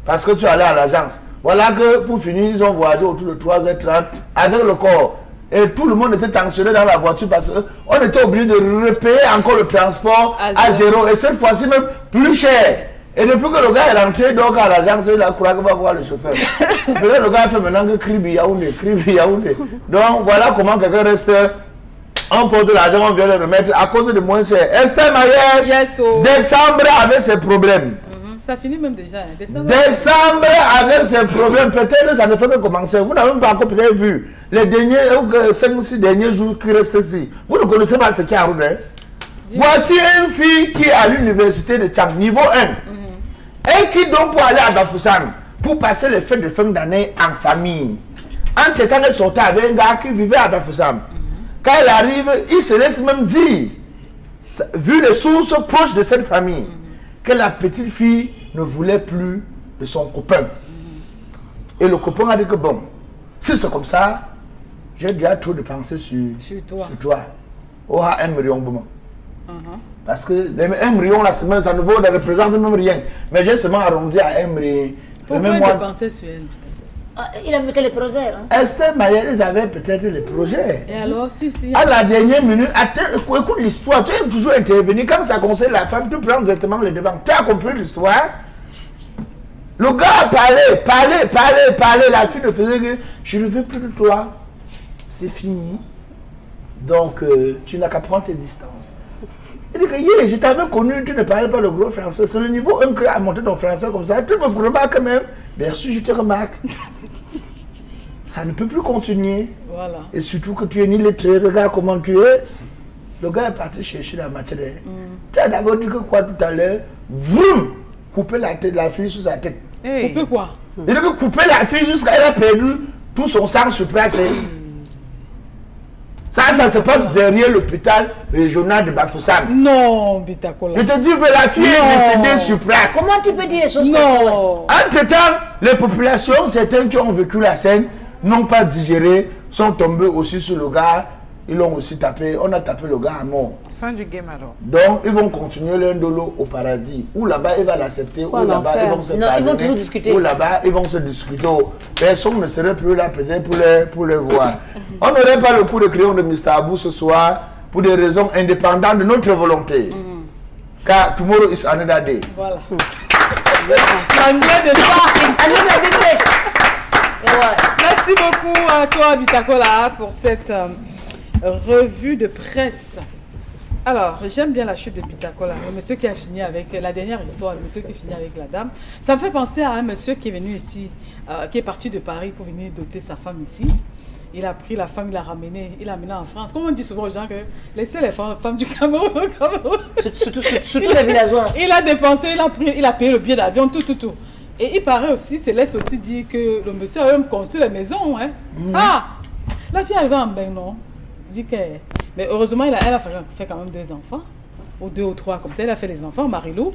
Parce que tu es allé à l'agence. Voilà que pour finir, ils ont voyagé autour de 3h30 avec le corps. Et tout le monde était tensionné dans la voiture parce qu'on était obligé de repayer encore le transport à zéro. Et cette fois-ci même plus cher. Et depuis que le gars est rentré donc à l'agence, il a couru qu'il va voir le chauffeur. Peut-être le gars fait maintenant que Kribi Yaoundé. Donc voilà comment quelqu'un reste. On porte de l'argent, on vient le remettre à cause de moins cher. Esther Mayel, décembre avec ses problèmes. Ça finit même déjà. Décembre avec ses problèmes. Peut-être ça ne fait que commencer. Vous n'avez même pas encore peut-être vu les derniers 5-6 derniers jours qui restent ici. Vous ne connaissez pas ce qui a arrivé. Voici une fille qui est à l'université de Tchang, niveau 1. Et qui donc pour aller à Bafoussam. pour passer les fêtes de fin d'année en famille. Entre-temps, elle sortait avec un gars qui vivait à Bafoussam. Quand elle arrive, il se laisse même dire, vu les sources proches de cette famille, que la petite fille ne voulait plus de son copain. Et le copain a dit que bon, si c'est comme ça, j'ai déjà trop de pensées sur toi. Oh, 1 million de moments. Parce que les 1 million la semaine, ça ne représente même rien. Mais j'ai seulement arrondi à 1 million. Pourquoi tu pensais sur elle? Il avait fait les projets. Hein? Esther Maël, ils avaient peut-être les projets. Et alors, si. À la dernière minute, écoute l'histoire, tu aimes toujours intervenir. Quand ça concerne la femme, tu prends directement les devants. Tu as compris l'histoire? Le gars parlait. La fille ne faisait que je ne veux plus de toi. C'est fini. Donc, tu n'as qu'à prendre tes distances. Il dit que je t'avais connu, tu ne parlais pas le gros français. C'est le niveau 1 que a monté ton français comme ça. Tu me remarques quand même. Bien sûr, je te remarque. Ça ne peut plus continuer. Voilà. Et surtout que tu es ni lettré. Regarde comment tu es. Le gars est parti chercher la matière. Tu as d'abord dit que quoi tout à l'heure? Vroom! Couper la tête de la fille sous sa tête. Hey. Couper quoi? Il dit que couper la fille jusqu'à elle a perdu tout son sang sur place. Ça se passe derrière l'hôpital régional de Bafoussam. Non, Bitakola. Je te dis que la fille est décédée sur place. Comment tu peux dire les choses? Non. Entre-temps, les populations, certains qui ont vécu la scène, n'ont pas digéré, sont tombés aussi sur le gars. Ils l'ont aussi tapé. On a tapé le gars à mort. Fin du game alors. Donc, ils vont continuer l'un de l'autre au paradis. Ou là-bas, il va l'accepter. Ou là-bas, ils vont se pardonner. Ils vont toujours discuter. Ou là-bas, ils vont se discuter. Personne ne serait plus là peut-être pour les voir. On n'aurait pas le coup de crayon de Mr. Abou ce soir pour des raisons indépendantes de notre volonté. Car tomorrow is another day. Voilà. L'anglais de ça. Merci beaucoup à toi, Bitakola, pour cette revue de presse. Alors, j'aime bien la chute de Bitakola, le monsieur qui a fini avec la dernière histoire, le monsieur qui finit avec la dame. Ça me fait penser à un monsieur qui est venu ici, qui est parti de Paris pour venir doter sa femme ici. Il a pris la femme, il l'a ramenée en France. Comme on dit souvent aux gens que laissez les femmes du Cameroun au Cameroun. Surtout les villageois. Il a dépensé, il a payé le billet d'avion, tout. Et il paraît aussi, Céleste aussi dit que le monsieur a même construit les maisons. Hein. Ah, la fille arrivée en bain, non? Dit que... Mais heureusement, elle a fait quand même 2 enfants, ou 2 ou 3, comme ça. Elle a fait les enfants, Marilou.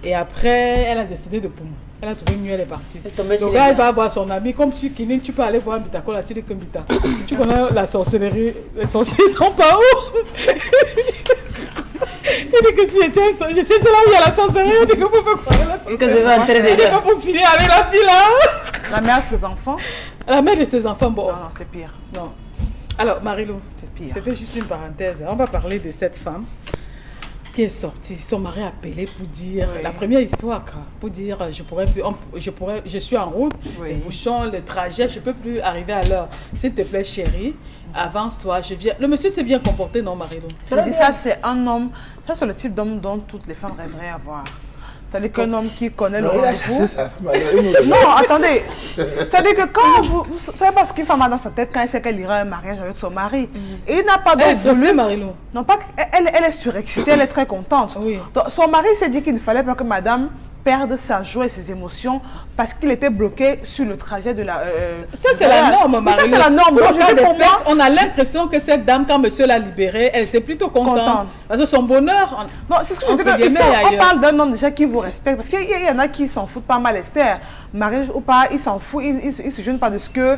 Et après, elle a décidé de poumon. Elle a trouvé mieux, elle est partie. Le gars, il va voir son ami. Comme tu peux aller voir Bitakola, tu dis que Bita. Tu connais la sorcellerie. Les sorciers sont pas où? Il dit que si j'étais je sais là où il y a la sorcellerie, il dit que vous pouvez croire la sorcellerie. Que je vais entrer dedans. Il dit que pour finir avec la fille là. La mère de ses enfants? La mère de ses enfants, bon. Non, c'est pire. Non. Alors, Marilou, c'était juste une parenthèse. On va parler de cette femme qui est sortie. Son mari a appelé pour dire, la première histoire, pour dire je suis en route, les bouchons, le trajet, je ne peux plus arriver à l'heure. S'il te plaît, chérie, avance-toi, je viens. Le monsieur s'est bien comporté, non, Marilou? Ça, c'est un homme, ça c'est le type d'homme dont toutes les femmes rêveraient avoir. C'est-à-dire qu'un homme qui connaît le rendez-vous. Non, attendez. C'est-à-dire que quand vous savez pas ce qu'une femme a dans sa tête quand elle sait qu'elle ira à un mariage avec son mari. Et il n'a pas donc voulu. Marilou. Non, pas elle est surexcitée, elle est très contente. Oui. Donc, son mari s'est dit qu'il ne fallait pas que madame perdre sa joie et ses émotions parce qu'il était bloqué sur le trajet de la... ça, c'est la norme, Marie. Ça, c'est la norme. Donc, on a l'impression que cette dame, quand monsieur l'a libérée, elle était plutôt contente. Parce que son bonheur... Non, c'est ce que je veux dire. On parle d'un homme déjà qui vous respecte. Parce qu'il y en a qui s'en foutent pas mal, Esther. Mariage ou pas, il s'en fout. Il se gêne pas de ce que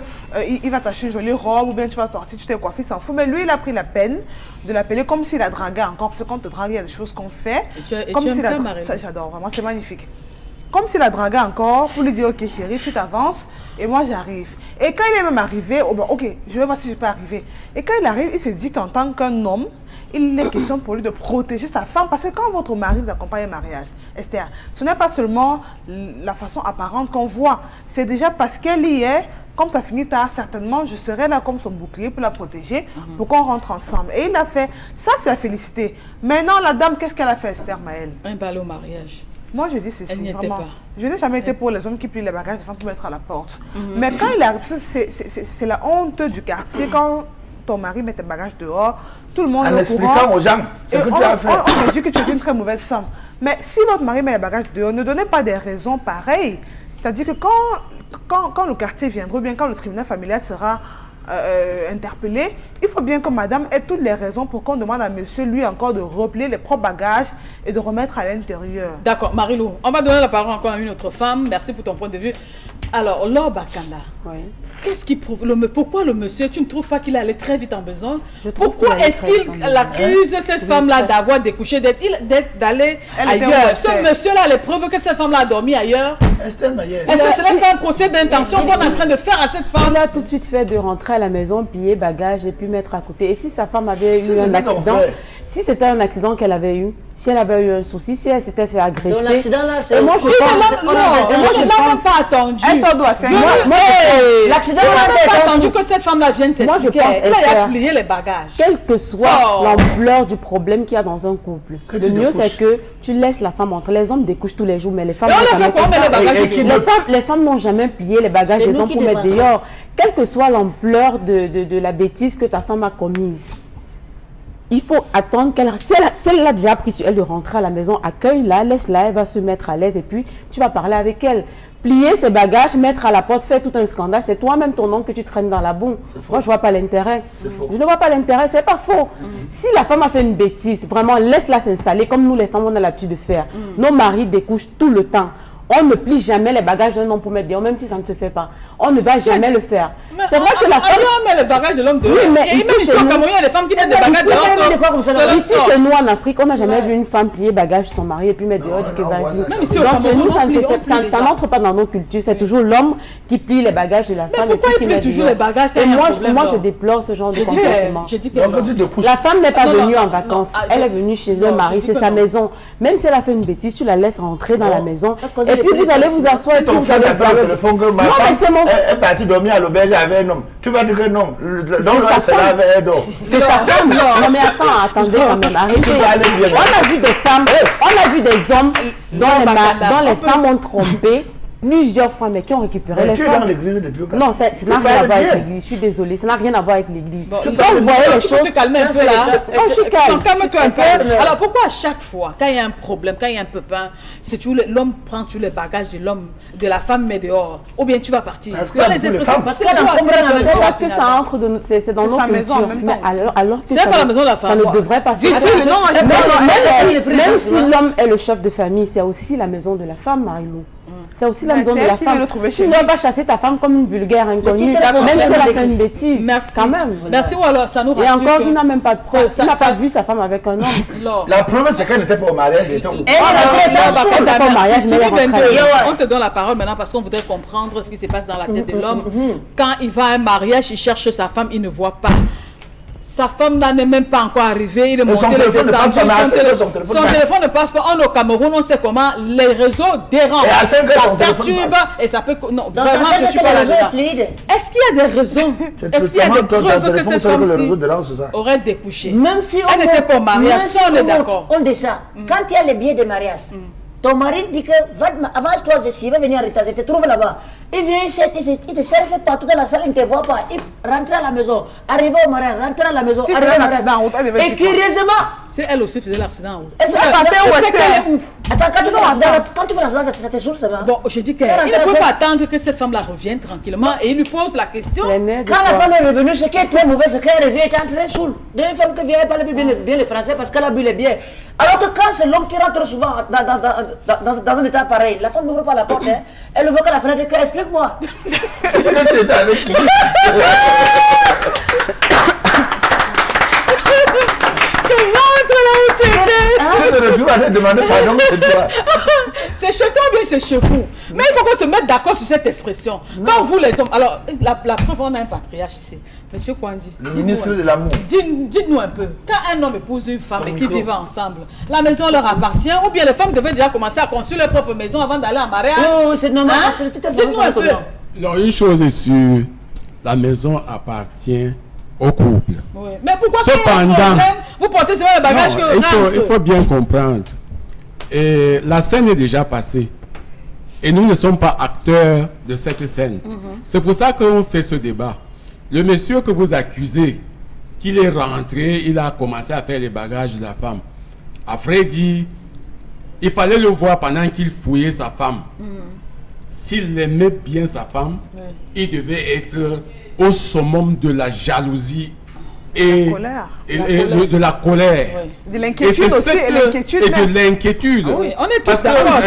il va t'acheter une jolie robe ou bien tu vas sortir, tu t'es coiffé, il s'en fout. Mais lui, il a pris la peine de l'appeler comme s'il a dragué encore. Parce que quand on te drague, il y a des choses qu'on fait. Et tu aimes ça, Marie? Ça, j'adore. Vraiment, c'est magnifique. Comme s'il a dragué encore pour lui dire, ok chérie, tu t'avances et moi j'arrive. Et quand il est même arrivé, oh ben, ok, je vais voir si je peux arriver. Et quand il arrive, il se dit qu'en tant qu'un homme, il est question pour lui de protéger sa femme. Parce que quand votre mari vous accompagne au mariage, Esther, ce n'est pas seulement la façon apparente qu'on voit. C'est déjà parce qu'elle y est. Comme ça finit tard, certainement, je serai là comme son bouclier pour la protéger, pour qu'on rentre ensemble. Et il a fait. Ça, c'est à féliciter. Maintenant, la dame, qu'est-ce qu'elle a fait, Esther Maël? Un bal au mariage. Moi, je dis ceci, elle n'y était pas. Je n'ai jamais été pour les hommes qui plient les bagages des femmes pour mettre à la porte. Mais quand il arrive, c'est la honte du quartier. Quand ton mari met tes bagages dehors, tout le monde en expliquant aux gens ce que tu as fait. On dit que tu es une très mauvaise femme. Mais si votre mari met les bagages dehors, ne donnez pas des raisons pareilles C'est-à-dire que quand le quartier viendra, ou bien quand le tribunal familial sera interpellé, il faut bien que madame ait toutes les raisons pour qu'on demande à monsieur, lui, encore de replier les propres bagages et de remettre à l'intérieur. D'accord, Marilou, on va donner la parole encore à une autre femme. Merci pour ton point de vue. Alors, Laure Bakanda, qu'est-ce qui prouve pourquoi le monsieur, tu ne trouves pas qu'il allait très vite en besoin? Pourquoi est-ce qu'il accuse cette femme-là d'avoir découché, d'aller ailleurs? Ce monsieur-là, les preuves que cette femme-là a dormi ailleurs. Est-ce que ce n'est pas un procès d'intention qu'on est en train de faire à cette femme? Il a tout de suite fait de rentrer à la maison, piller bagages et puis mettre à côté. Et si sa femme avait eu un accident, si c'était un accident qu'elle avait eu, si elle avait eu un souci, si elle s'était fait agresser. Donc l'accident-là, c'est... Et moi, je pense... Non, elle n'a même pas attendu. Elle sort doit 5 L'accident-là, elle n'a pas attendu que cette femme-là vienne s'expliquer. Elle a plié les bagages. Quelle que soit l'ampleur du problème qu'il y a dans un couple, le mieux c'est que tu laisses la femme entrer. Les hommes découchent tous les jours, mais les femmes n'ont jamais fait ça. Les femmes n'ont jamais plié les bagages des hommes pour mettre dehors. Quelle que soit l'ampleur de la bêtise que ta femme a commise, il faut attendre qu'elle... Si elle a déjà pris sur elle de rentrer à la maison, accueille-la, laisse-la, elle va se mettre à l'aise et puis tu vas parler avec elle. Plier ses bagages, mettre à la porte, faire tout un scandale, c'est toi-même ton nom que tu traînes dans la boue. Moi, je ne vois pas l'intérêt. Je ne vois pas l'intérêt, c'est pas faux. Si la femme a fait une bêtise, vraiment, laisse-la s'installer comme nous les femmes, on a l'habitude de faire. Nos maris découchent tout le temps. On ne plie jamais les bagages d'un homme pour mettre dehors, même si ça ne se fait pas. On ne va jamais le faire. C'est vrai que la femme... On met les bagages de l'homme dehors. Oui, mais et même ici au Cameroun, il y a des femmes qui mettent des bagages dehors. Ici, chez nous, en Afrique, on n'a jamais vu une femme plier bagages de son mari et puis mettre dehors, dire que vas-y. Chez nous, ça n'entre pas dans nos cultures. C'est toujours l'homme qui plie les bagages de la femme et puis qui met toujours les bagages? Et moi, je déplore ce genre de comportement. La femme n'est pas venue en vacances. Elle est venue chez un mari, c'est sa maison. Même si elle a fait une bêtise, tu la laisses rentrer dans la maison. Et puis vous allez vous asseoir et puis vous allez dialoguer. Non, mais c'est mon... Elle est partie dormir à l'auberge avec un homme. Tu vas dire que non. Donc là, c'est là avec elle dort. C'est sa femme. Non, mais attendez quand même. Arrêtez. On a vu des femmes, on a vu des hommes dont les femmes ont trompé plusieurs fois, mais qui ont récupéré les femmes. Tu es dans l'église depuis quand? Non, ça n'a rien à voir avec l'église. Je suis désolée, ça n'a rien à voir avec l'église. Quand vous voyez les choses... Tu te calmer un peu là. Je suis calme. Calme-toi un peu. Alors pourquoi à chaque fois, quand il y a un problème, quand il y a un pépin, c'est toujours l'homme prend tous les bagages de l'homme, de la femme met dehors, ou bien tu vas partir? Parce que ça entre, c'est dans nos cultures. Mais alors que c'est pas la maison de la femme. Ça ne devrait pas se faire. Même si l'homme est le chef de famille, c'est aussi la maison de la femme, Marilou. C'est aussi la maison de la femme. Tu ne dois pas chasser ta femme comme une vulgaire inconnue, même si elle a fait une bêtise. Merci. Quand même. Merci, ou alors ça nous rassure. Et encore, il n'a même pas de preuve. Il n'a pas vu sa femme avec un homme. La preuve, c'est qu'elle n'était pas au mariage. Elle était au mariage. On te donne la parole maintenant parce qu'on voudrait comprendre ce qui se passe dans la tête de l'homme. Quand il va à un mariage, il cherche sa femme, il ne voit pas. Sa femme là n'est même pas encore arrivée, il est monté le descendu, son téléphone ne passe pas. On est au Cameroun, on sait comment les réseaux dérangent, ça perturbe et ça peut... Non, vraiment je suis pas là-dedans. Est-ce qu'il y a des raisons? Est-ce qu'il y a des preuves que cette femme-ci aurait découché? Même si elle n'était pas au mariage, ça on est d'accord. On dit ça. Quand il y a les billets de mariage, ton mari dit que avance-toi ici, il va venir en retard, je te trouve là-bas. Il vient ici, il te cherche partout dans la salle, il ne te voit pas. Il rentre à la maison, arrive au mariage, rentre à la maison, arrive au mariage. Et curieusement, c'est elle aussi faisait l'accident. Elle fait l'accident où? Attends, quand tu fais l'accident, ça te saoule, c'est vrai. Bon, je dis qu'il ne peut pas attendre que cette femme-là revienne tranquillement et il lui pose la question. Quand la femme est revenue, ce qui est très mauvais, c'est qu'elle revient étant très saoule. D'une femme qui vient parler bien le français parce qu'elle a bu les biens. Alors que quand c'est l'homme qui rentre souvent dans un état pareil, la femme n'ouvre pas la porte, elle ouvre que la fenêtre, explique-moi. C'est chez toi ou bien c'est chez vous? Mais il faut qu'on se mette d'accord sur cette expression. Quand vous les hommes... Alors, la preuve, on a un patriarche ici. Monsieur Kwandi, le ministre de l'amour. Dites-nous un peu, quand un homme épouse une femme et qu'ils vivent ensemble, la maison leur appartient ou bien les femmes devaient déjà commencer à construire leur propre maison avant d'aller en mariage? Oh, c'est normal. Dites-nous un peu. Non, une chose est sûre, la maison appartient au couple. Oui. Mais pourquoi cependant, vous portez seulement les bagages que il faut bien comprendre. Et la scène est déjà passée. Et nous ne sommes pas acteurs de cette scène. C'est pour ça qu'on fait ce débat. Le monsieur que vous accusez, qu'il est rentré, il a commencé à faire les bagages de la femme. Après dit, il fallait le voir pendant qu'il fouillait sa femme. s'il aimait bien sa femme, il devait être au summum de la jalousie et, de la colère. De l'inquiétude aussi, et l'inquiétude. Et de l'inquiétude. Ah oui, on est tous d'accord.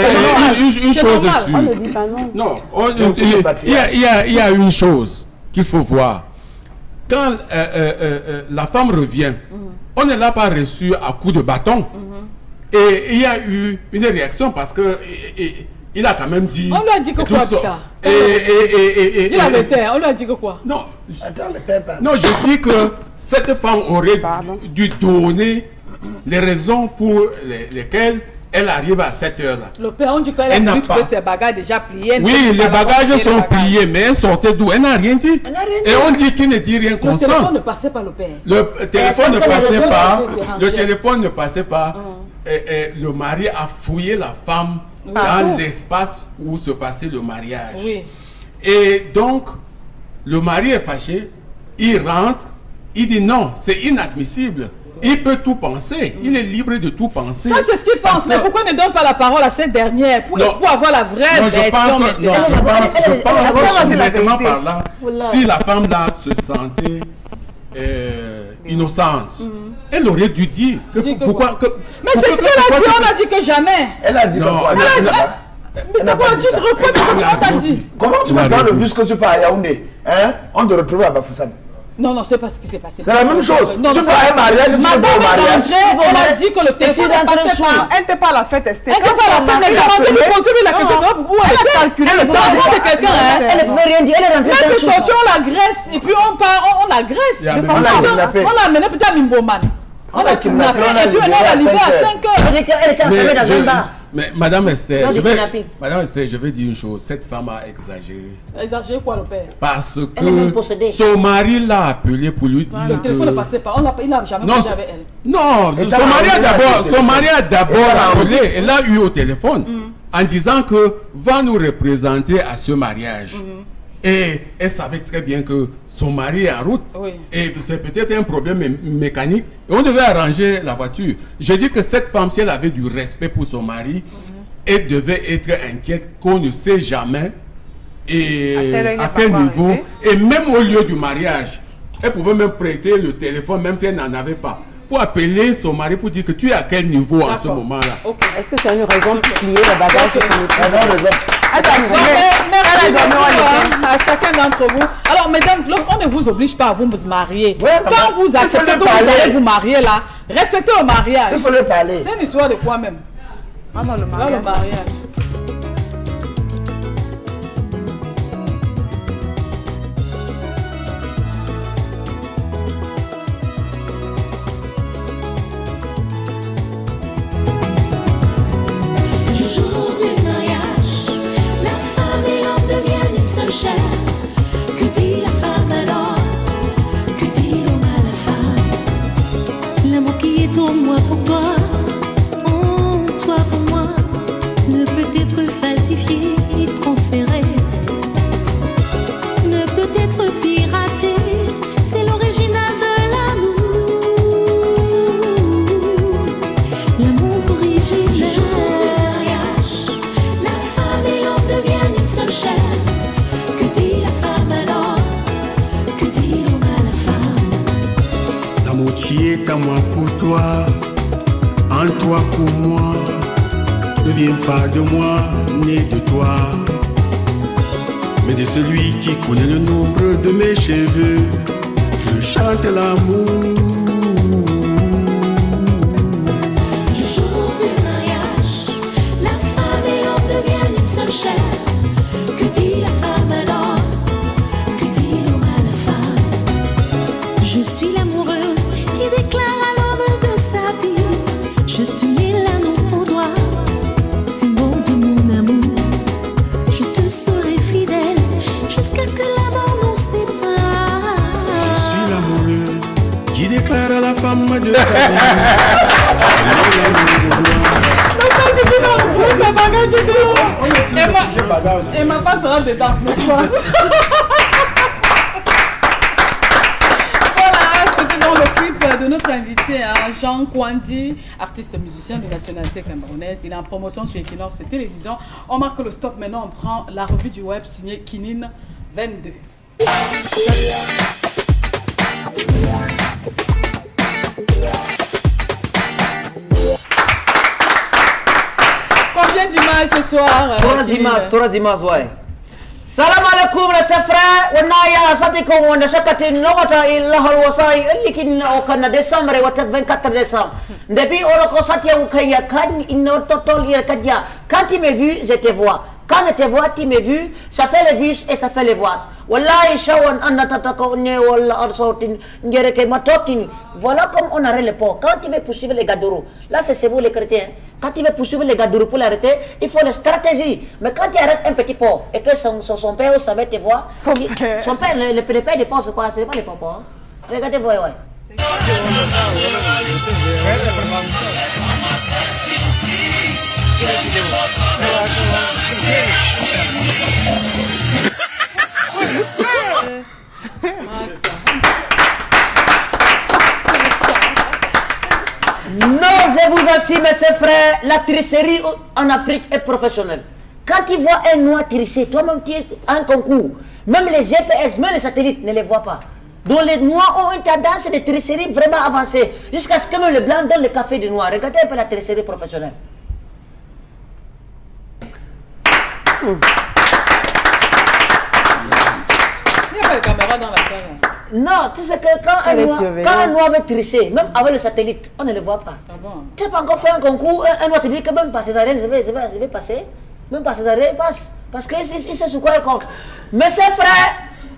Une chose est sûre. On ne dit pas non. Non, il y a une chose qu'il faut voir. Quand la femme revient, on ne l'a pas reçue à coups de bâton. Et il y a eu une réaction parce que il a quand même dit. On lui a dit que quoi, putain? Dis la vérité, on lui a dit que quoi? Non, non, je dis que cette femme aurait dû donner les raisons pour lesquelles elle arrive à cette heure-là. Le père, on dit qu'elle a vu que ses bagages déjà pliés. Oui, les bagages sont pliés, mais elle sortait d'où? Elle n'a rien dit. Et on dit qu'il ne dit rien consent. Le téléphone ne passait pas, le père. Le téléphone ne passait pas. Le téléphone ne passait pas. Et le mari a fouillé la femme dans l'espace où se passait le mariage. Oui. Et donc, le mari est fâché, il rentre, il dit non, c'est inadmissible. Il peut tout penser, il est libre de tout penser. Ça, c'est ce qu'il pense, mais pourquoi ne donne pas la parole à cette dernière pour avoir la vraie version maintenant? Je pense honnêtement par là, si la femme là se sentait innocente, elle aurait dû dire pourquoi. Mais c'est ce qu'elle a dit, on a dit que jamais. Elle a dit non, mais d'abord, tu te reprends de ce qu'on t'a dit. Comment tu vas dans le bus que tu pars à Yaoundé? On te retrouve à Bafoussam. Non, c'est pas ce qui s'est passé. C'est la même chose. Non, tu vas à un mariage, tu vas au mariage. Elle a dit que le téléphone ne passait pas. Elle n'était pas à la fête, Esther. Elle n'était pas à la fête, mais demandez lui poser la question, savoir où elle était. calculé. C'est l'enfant de quelqu'un, hein. Elle ne pouvait rien dire, elle est rentrée Même dans que sortir, on l'agresse, et puis on part, on l'agresse. On l'a amené peut-être à Mimboman. On l'a kidnappé, et puis on l'a livré à 5 heures. Elle était enfermée dans un bar. Mais Madame Esther, je vais dire une chose. Cette femme a exagéré. Exagéré quoi, le père? Parce Elle est même que possédée. son mari l'a appelé pour lui dire. Le téléphone ne passait pas. Il n'a jamais posé avec elle. Non, son mari a d'abord appelé. Elle l'a eu au téléphone en disant que va nous représenter à ce mariage. Et elle savait très bien que son mari est en route. Oui. Et c'est peut-être un problème mécanique. Et on devait arranger la voiture. Je dis que cette femme, si elle avait du respect pour son mari, elle devait être inquiète qu'on ne sait jamais à quel niveau. Et même au lieu du mariage, elle pouvait même prêter le téléphone, même si elle n'en avait pas, pour appeler son mari pour dire que tu es à quel niveau en ce moment-là. Okay. Est-ce que c'est une raison pour plier le bagage? Merci beaucoup à chacun d'entre vous. Alors, mesdames, on ne vous oblige pas à vous marier. Quand vous acceptez que vous allez vous marier là, respectez le mariage. Il faut le parler. C'est une histoire de quoi même? Maman, le Là, le mariage. Le jour du mariage, la femme et l'homme deviennent une seule chair. Que dit la femme alors? Que dit l'homme à la femme? L'amour qui est en moi pour toi, en toi pour moi, ne peut être falsifié ni transféré, ne peut être piraté. C'est l'original de l'amour, l'amour original. Le jour du mariage, la femme et l'homme deviennent une seule chair. Que dit la femme alors? Que dit l'homme à la femme? L'amour qui est à moi pour toi, en toi pour moi, ne vient pas de moi, ni de toi, mais de celui qui connaît le nombre de mes cheveux. Je chante l'amour. Le jour du mariage, la femme et l'homme deviennent une seule chair. Que dit la femme alors? Que dit l'homme à la femme? Je suis l'amoureuse qui déclare à l'homme de sa vie: je te mets l'anneau au doigt, symbole de mon amour. Je te serai fidèle jusqu'à ce que la mort nous sépare. Je suis l'amoureux qui déclare à la femme de sa vie: je te mets l'anneau au doigt. Et ma face sera dedans, n'est-ce pas? Voilà, c'était dans le clip de notre invité. invité, hein, Jean Kwandi, artiste musicien de nationalité camerounaise. Il est en promotion sur Equinox Télévision. On marque le stop maintenant, on prend la revue du web signée Kinine 22. Combien d'images ce soir? Trois images, ouais. Salam alaikum les frères, on a ya satikum on a chakati nogata illahal wasai likin okana décembre wata 24 décembre. Depuis on a constaté au kaya kan inno totol ir kadia. Quand tu me vu, je te vois. Quand je te vois, tu me vu, ça fait les vues et ça fait les voix. Wallahi shawan annatatako ne wala arsotin ngereke matotini. Voilà comme on arrête les porcs. Quand tu veux poursuivre les gadourous, là c'est vous les chrétiens. Quand tu veux poursuivre les gadourous pour l'arrêter, il faut la stratégie. Mais quand tu arrêtes un petit porc et que son père ou sa mère te voit, son père, le père de porc c'est quoi? C'est pas les porcs. Hein? Regardez, voyez, ouais. Non, je vous assure, mes frères, la tricherie en Afrique est professionnelle. Quand tu vois un noir tricher, toi-même tu es en concours, même les GPS, même les satellites ne les voient pas. Donc les noirs ont une tendance de tricherie vraiment avancée, jusqu'à ce que même le blanc donne le café des noirs. Regardez un peu la tricherie professionnelle. Il n'y a pas de caméra dans la salle. Non, tu sais que quand un noir veut tricher, même avec le satellite, on ne le voit pas. Ah bon? Tu n'as pas encore fait un concours, un noir te dit que même pas césarienne, je vais passer. Même pas césarienne, il passe. Parce qu'il sait sur quoi il compte. Mais ses frères,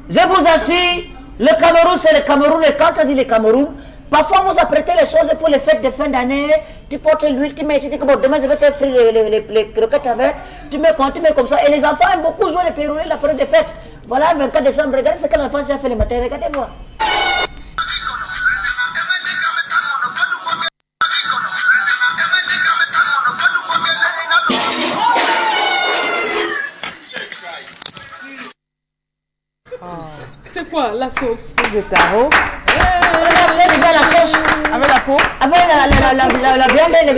je vous assure, le Cameroun, c'est le Cameroun. Et quand on dit le Cameroun, parfois vous apprêtez les choses pour les fêtes de fin d'année. Tu portes l'huile, tu mets ici, tu dis que bon, demain je vais faire frire les croquettes avec. Tu mets comme ça. Et les enfants aiment beaucoup jouer les péroulés la période des fêtes. Voilà, le 24 décembre, regardez ce que l'enfant s'est fait le matin. Regardez-moi. C'est quoi la sauce? De tarot. On a fait déjà la sauce. Avec la peau. Avec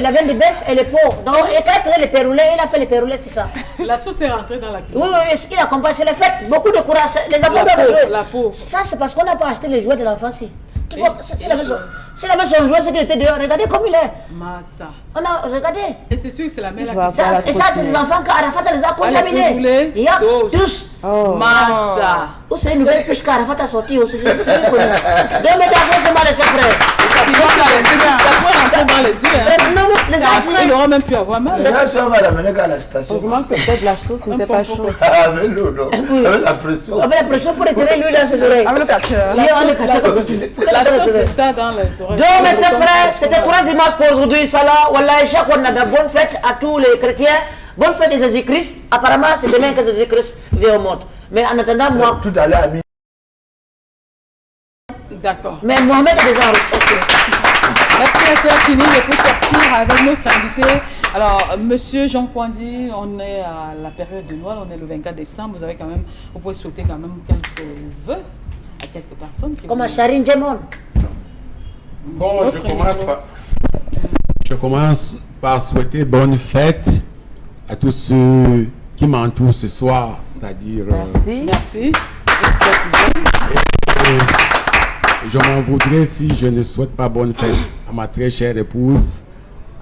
la viande de bœuf et les peaux. Donc, et quand il faisait les péroulés, il a fait les péroulés, c'est ça. La sauce est rentrée dans la cuisine. Oui, il accompagne, c'est les fêtes. Beaucoup de courage. Les enfants doivent jouer. La peau. Ça, c'est parce qu'on n'a pas acheté les jouets de l'enfant ici. S'il avait son jouet, c'est qu'il était dehors. Regardez comme il est. Massa. Regardez. Et c'est sûr que c'est la mère Et ça, c'est des enfants qu'Arafat les a contaminés. Il y a tous. Massa. Ou c'est une nouvelle puisque qu'Arafat a sorti aussi. Deux médiations, c'est mal, c'est frère. Ça peut rentrer dans les yeux. Non, les Après, il aura même pu avoir mal. C'est là, ça, on va l'amener à la station. Heureusement que peut-être la sauce n'était pas chaude. Avec l'eau, non. Avec la pression. Avec la pression pour retirer l'huile dans ses oreilles. Avec le catcheur. La sauce, c'est ça dans les oreilles. Donc, mes frères, c'était 3 images pour aujourd'hui. Salah, Wallah, chaque on a de bonnes fêtes à tous les chrétiens. Bonne fête de Jésus-Christ. Apparemment, c'est demain que Jésus-Christ vient au monde. Mais en attendant, moi. Tout à l'heure, ami. D'accord. Mais Mohamed est déjà en route. Merci à toi, Kini, pour sortir avec notre invité. Alors, monsieur Jean Kwandi, on est à la période de Noël, on est le 24 décembre. Vous avez quand même, vous pouvez souhaiter quand même quelques vœux à quelques personnes. Comme à Charine Djemon. Bon, je commence par souhaiter bonne fête à tous ceux qui m'entourent ce soir, c'est-à-dire... Merci. Merci. Je m'en voudrais si je ne souhaite pas bonne fête à ma très chère épouse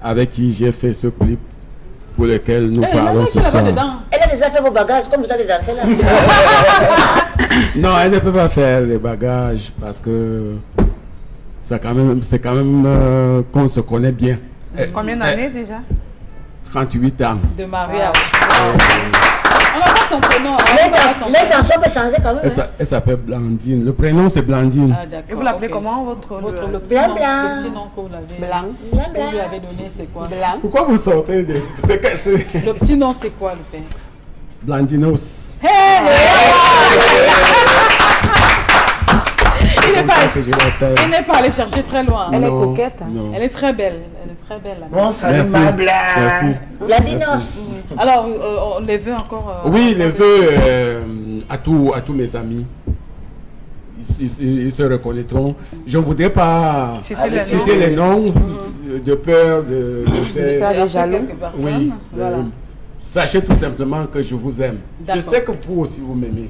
avec qui j'ai fait ce clip pour lequel nous parlons ce soir. Elle a déjà fait vos bagages comme vous allez danser là. Non, elle ne peut pas faire les bagages parce que c'est quand même qu'on se connaît bien. Combien d'années déjà? 38 ans. De mariage. On n'a pas son prénom. L'intention peut changer quand même. Elle s'appelle Blandine. Le prénom c'est Blandine. Ah, d'accord. Et vous l'appelez ok. comment votre Le petit Blanc, nom, blanc. le petit nom que vous l'avez. Blanc. Vous lui avez donné, c'est quoi? Blanc. Pourquoi vous sortez de... Le petit nom, c'est quoi, le père? Blandinos. Il n'est pas allé chercher très loin. Elle est coquette. Non. Elle est très belle. Elle est très belle. la Bon, mère. salut, Merci. ma blague. Merci. Bladinos. Alors, on les veut encore. Oui, les vœux à tous mes amis. ils se reconnaîtront. Je ne voudrais pas Citer les les noms de peur de faire des jaloux. Quelques personnes, Oui, voilà. sachez tout simplement que je vous aime. Je D'accord. sais que vous aussi vous m'aimez.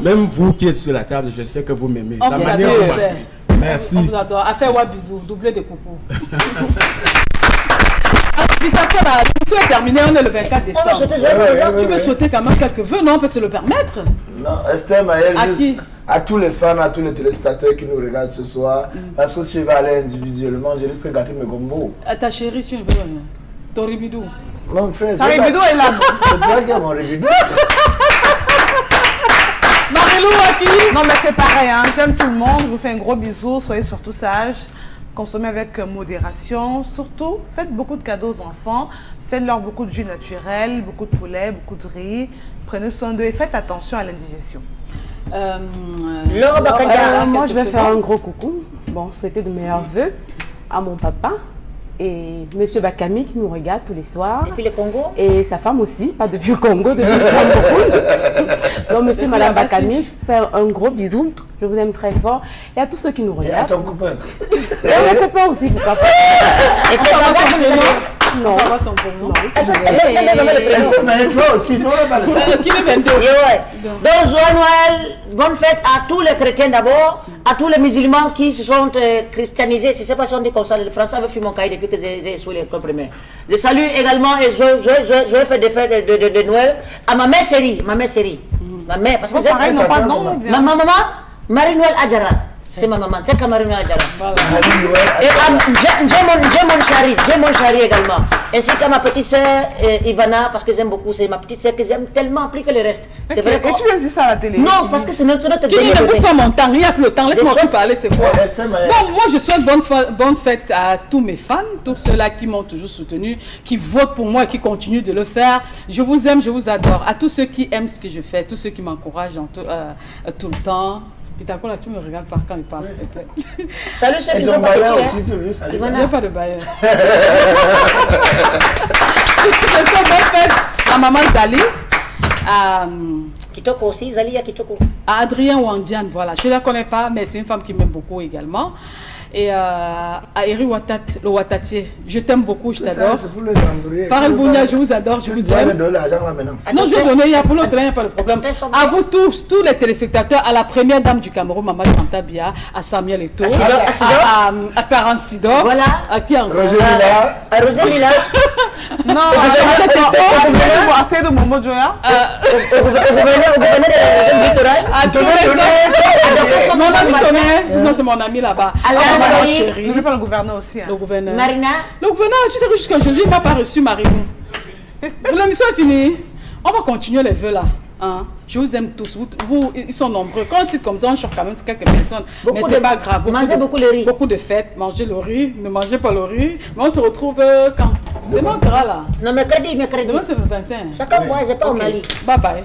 Même vous qui êtes sur la table, je sais que vous m'aimez. On La vous manière adore. dont vous- Merci. On vous adore. À faire bisous, doublé de coucou. Pitakola, l'émission est terminée, on est le 24 On va sauter décembre. sur les Tu peux sauter quand même quelques vœux, non? On peut se le permettre. Non, Esther Maël, À juste qui? à tous les fans, à tous les téléspectateurs qui nous regardent ce soir. Parce que si je vais aller individuellement, je risque de gâter mes gombos. À ta chérie, tu ne veux rien. Ton ribidou. Mon frère, Ta ribidou est là. C'est toi qui as mon ribidou. Marilou, à qui? Non, mais c'est pareil, hein. J'aime tout le monde. Je vous fais un gros bisou. Soyez surtout sages. Consommez avec modération. Surtout, faites beaucoup de cadeaux aux enfants. Faites-leur beaucoup de jus naturel, beaucoup de poulet, beaucoup de riz. Prenez soin d'eux et faites attention à l'indigestion. Laure Bakanda. Moi, je vais faire un gros coucou. Bon, souhaiter de meilleurs vœux à mon papa et Monsieur Bakami qui nous regarde tous les soirs. Depuis le Congo. Et sa femme aussi, pas depuis le Congo, depuis le Congo. Donc, monsieur et madame Bakami, faire un gros bisou. Je vous aime très fort. Et à tous ceux qui nous Et à regardent. ton copain. Et à mon copain aussi, pourquoi pas. Et tu as Non. Papa, son prénom. Esther Maël, toi aussi, non, on va pas le Qui est 22? Donc, joyeux Noël, bonne fête à tous les chrétiens d'abord, à tous les musulmans qui se sont christianisés. Si c'est pas si on dit comme ça, le français avait fait mon cahier depuis que j'ai sous l'école primaire. Je salue également et je vais faire des fêtes de Noël à ma mère Série. Ma mère Série. Ma mère, parce que Bon, pareil, non, pas de nom. ma maman, Marie-Noël Adjara. C'est ma maman, c'est comme Marie-Noël Adjara. Et j'ai mon chéri également. Ainsi qu'à ma petite sœur Ivana, parce que j'aime beaucoup, c'est ma petite sœur que j'aime tellement plus que le reste. C'est vrai Et tu viens de dire ça à la télé? Non, parce que c'est notre Qui ne bouffe pas mon temps, il n'y a plus le temps, laisse-moi aussi parler, c'est quoi? Esther Maël. Bon, moi je souhaite bonne fête à tous mes fans, tous ceux-là qui m'ont toujours soutenu, qui votent pour moi et qui continuent de le faire. Je vous aime, je vous adore. À tous ceux qui aiment ce que je fais, tous ceux qui m'encouragent tout le temps. Pitakola, tu me regardes pas quand il parle, s'il te plaît. Salut ceux Et qui ton sont pas bailleur petits, aussi, hein. tu veux saluer. Il n'y a pas de bailleur. Je souhaite bonne fête à maman Zali, à Kitoko aussi, Zalia Kitoko. Adrien Wandian, voilà. Je ne la connais pas, mais c'est une femme qui m'aime beaucoup également. Et à Eri Watat, le Watatier, je t'aime beaucoup, je t'adore. C'est pour les embrouiller. Farel Bounia, je vous adore, je vous Tu vas me aime. donner l'argent là maintenant. Non, je vais donner, il y a pour l'autre, il n'y a pas de problème. À vous tous les téléspectateurs, à la première dame du Cameroun, Maman Chantabia, à Samuel Eto'o, à Parent Sidor, Voilà. à qui encore? Roger Mila. À Rosé Mila, Non, assez de Momo Joya. au gouverneur de la région littorale. À tous les mon ami connaît. Non, c'est mon ami là-bas. À la Ah, maman Marie. chérie. N'oublie pas le gouverneur aussi. Hein. Le gouverneur. Marina. Le gouverneur, tu sais que jusqu'à aujourd'hui, il ne m'a pas reçu, Marie-Lou. L'émission est finie. On va continuer les vœux là. Hein? Je vous aime tous. Vous, ils sont nombreux. Quand on cite comme ça, on choque quand même quelques personnes. Beaucoup mais c'est de- pas grave. mangez beaucoup le riz. Beaucoup de fêtes. Mangez le riz. Ne mangez pas le riz. Mais on se retrouve quand? Demain, on sera là. Non, mercredi. Demain, c'est le 25. Chacun voit, j'ai pas au Mali. Bye bye.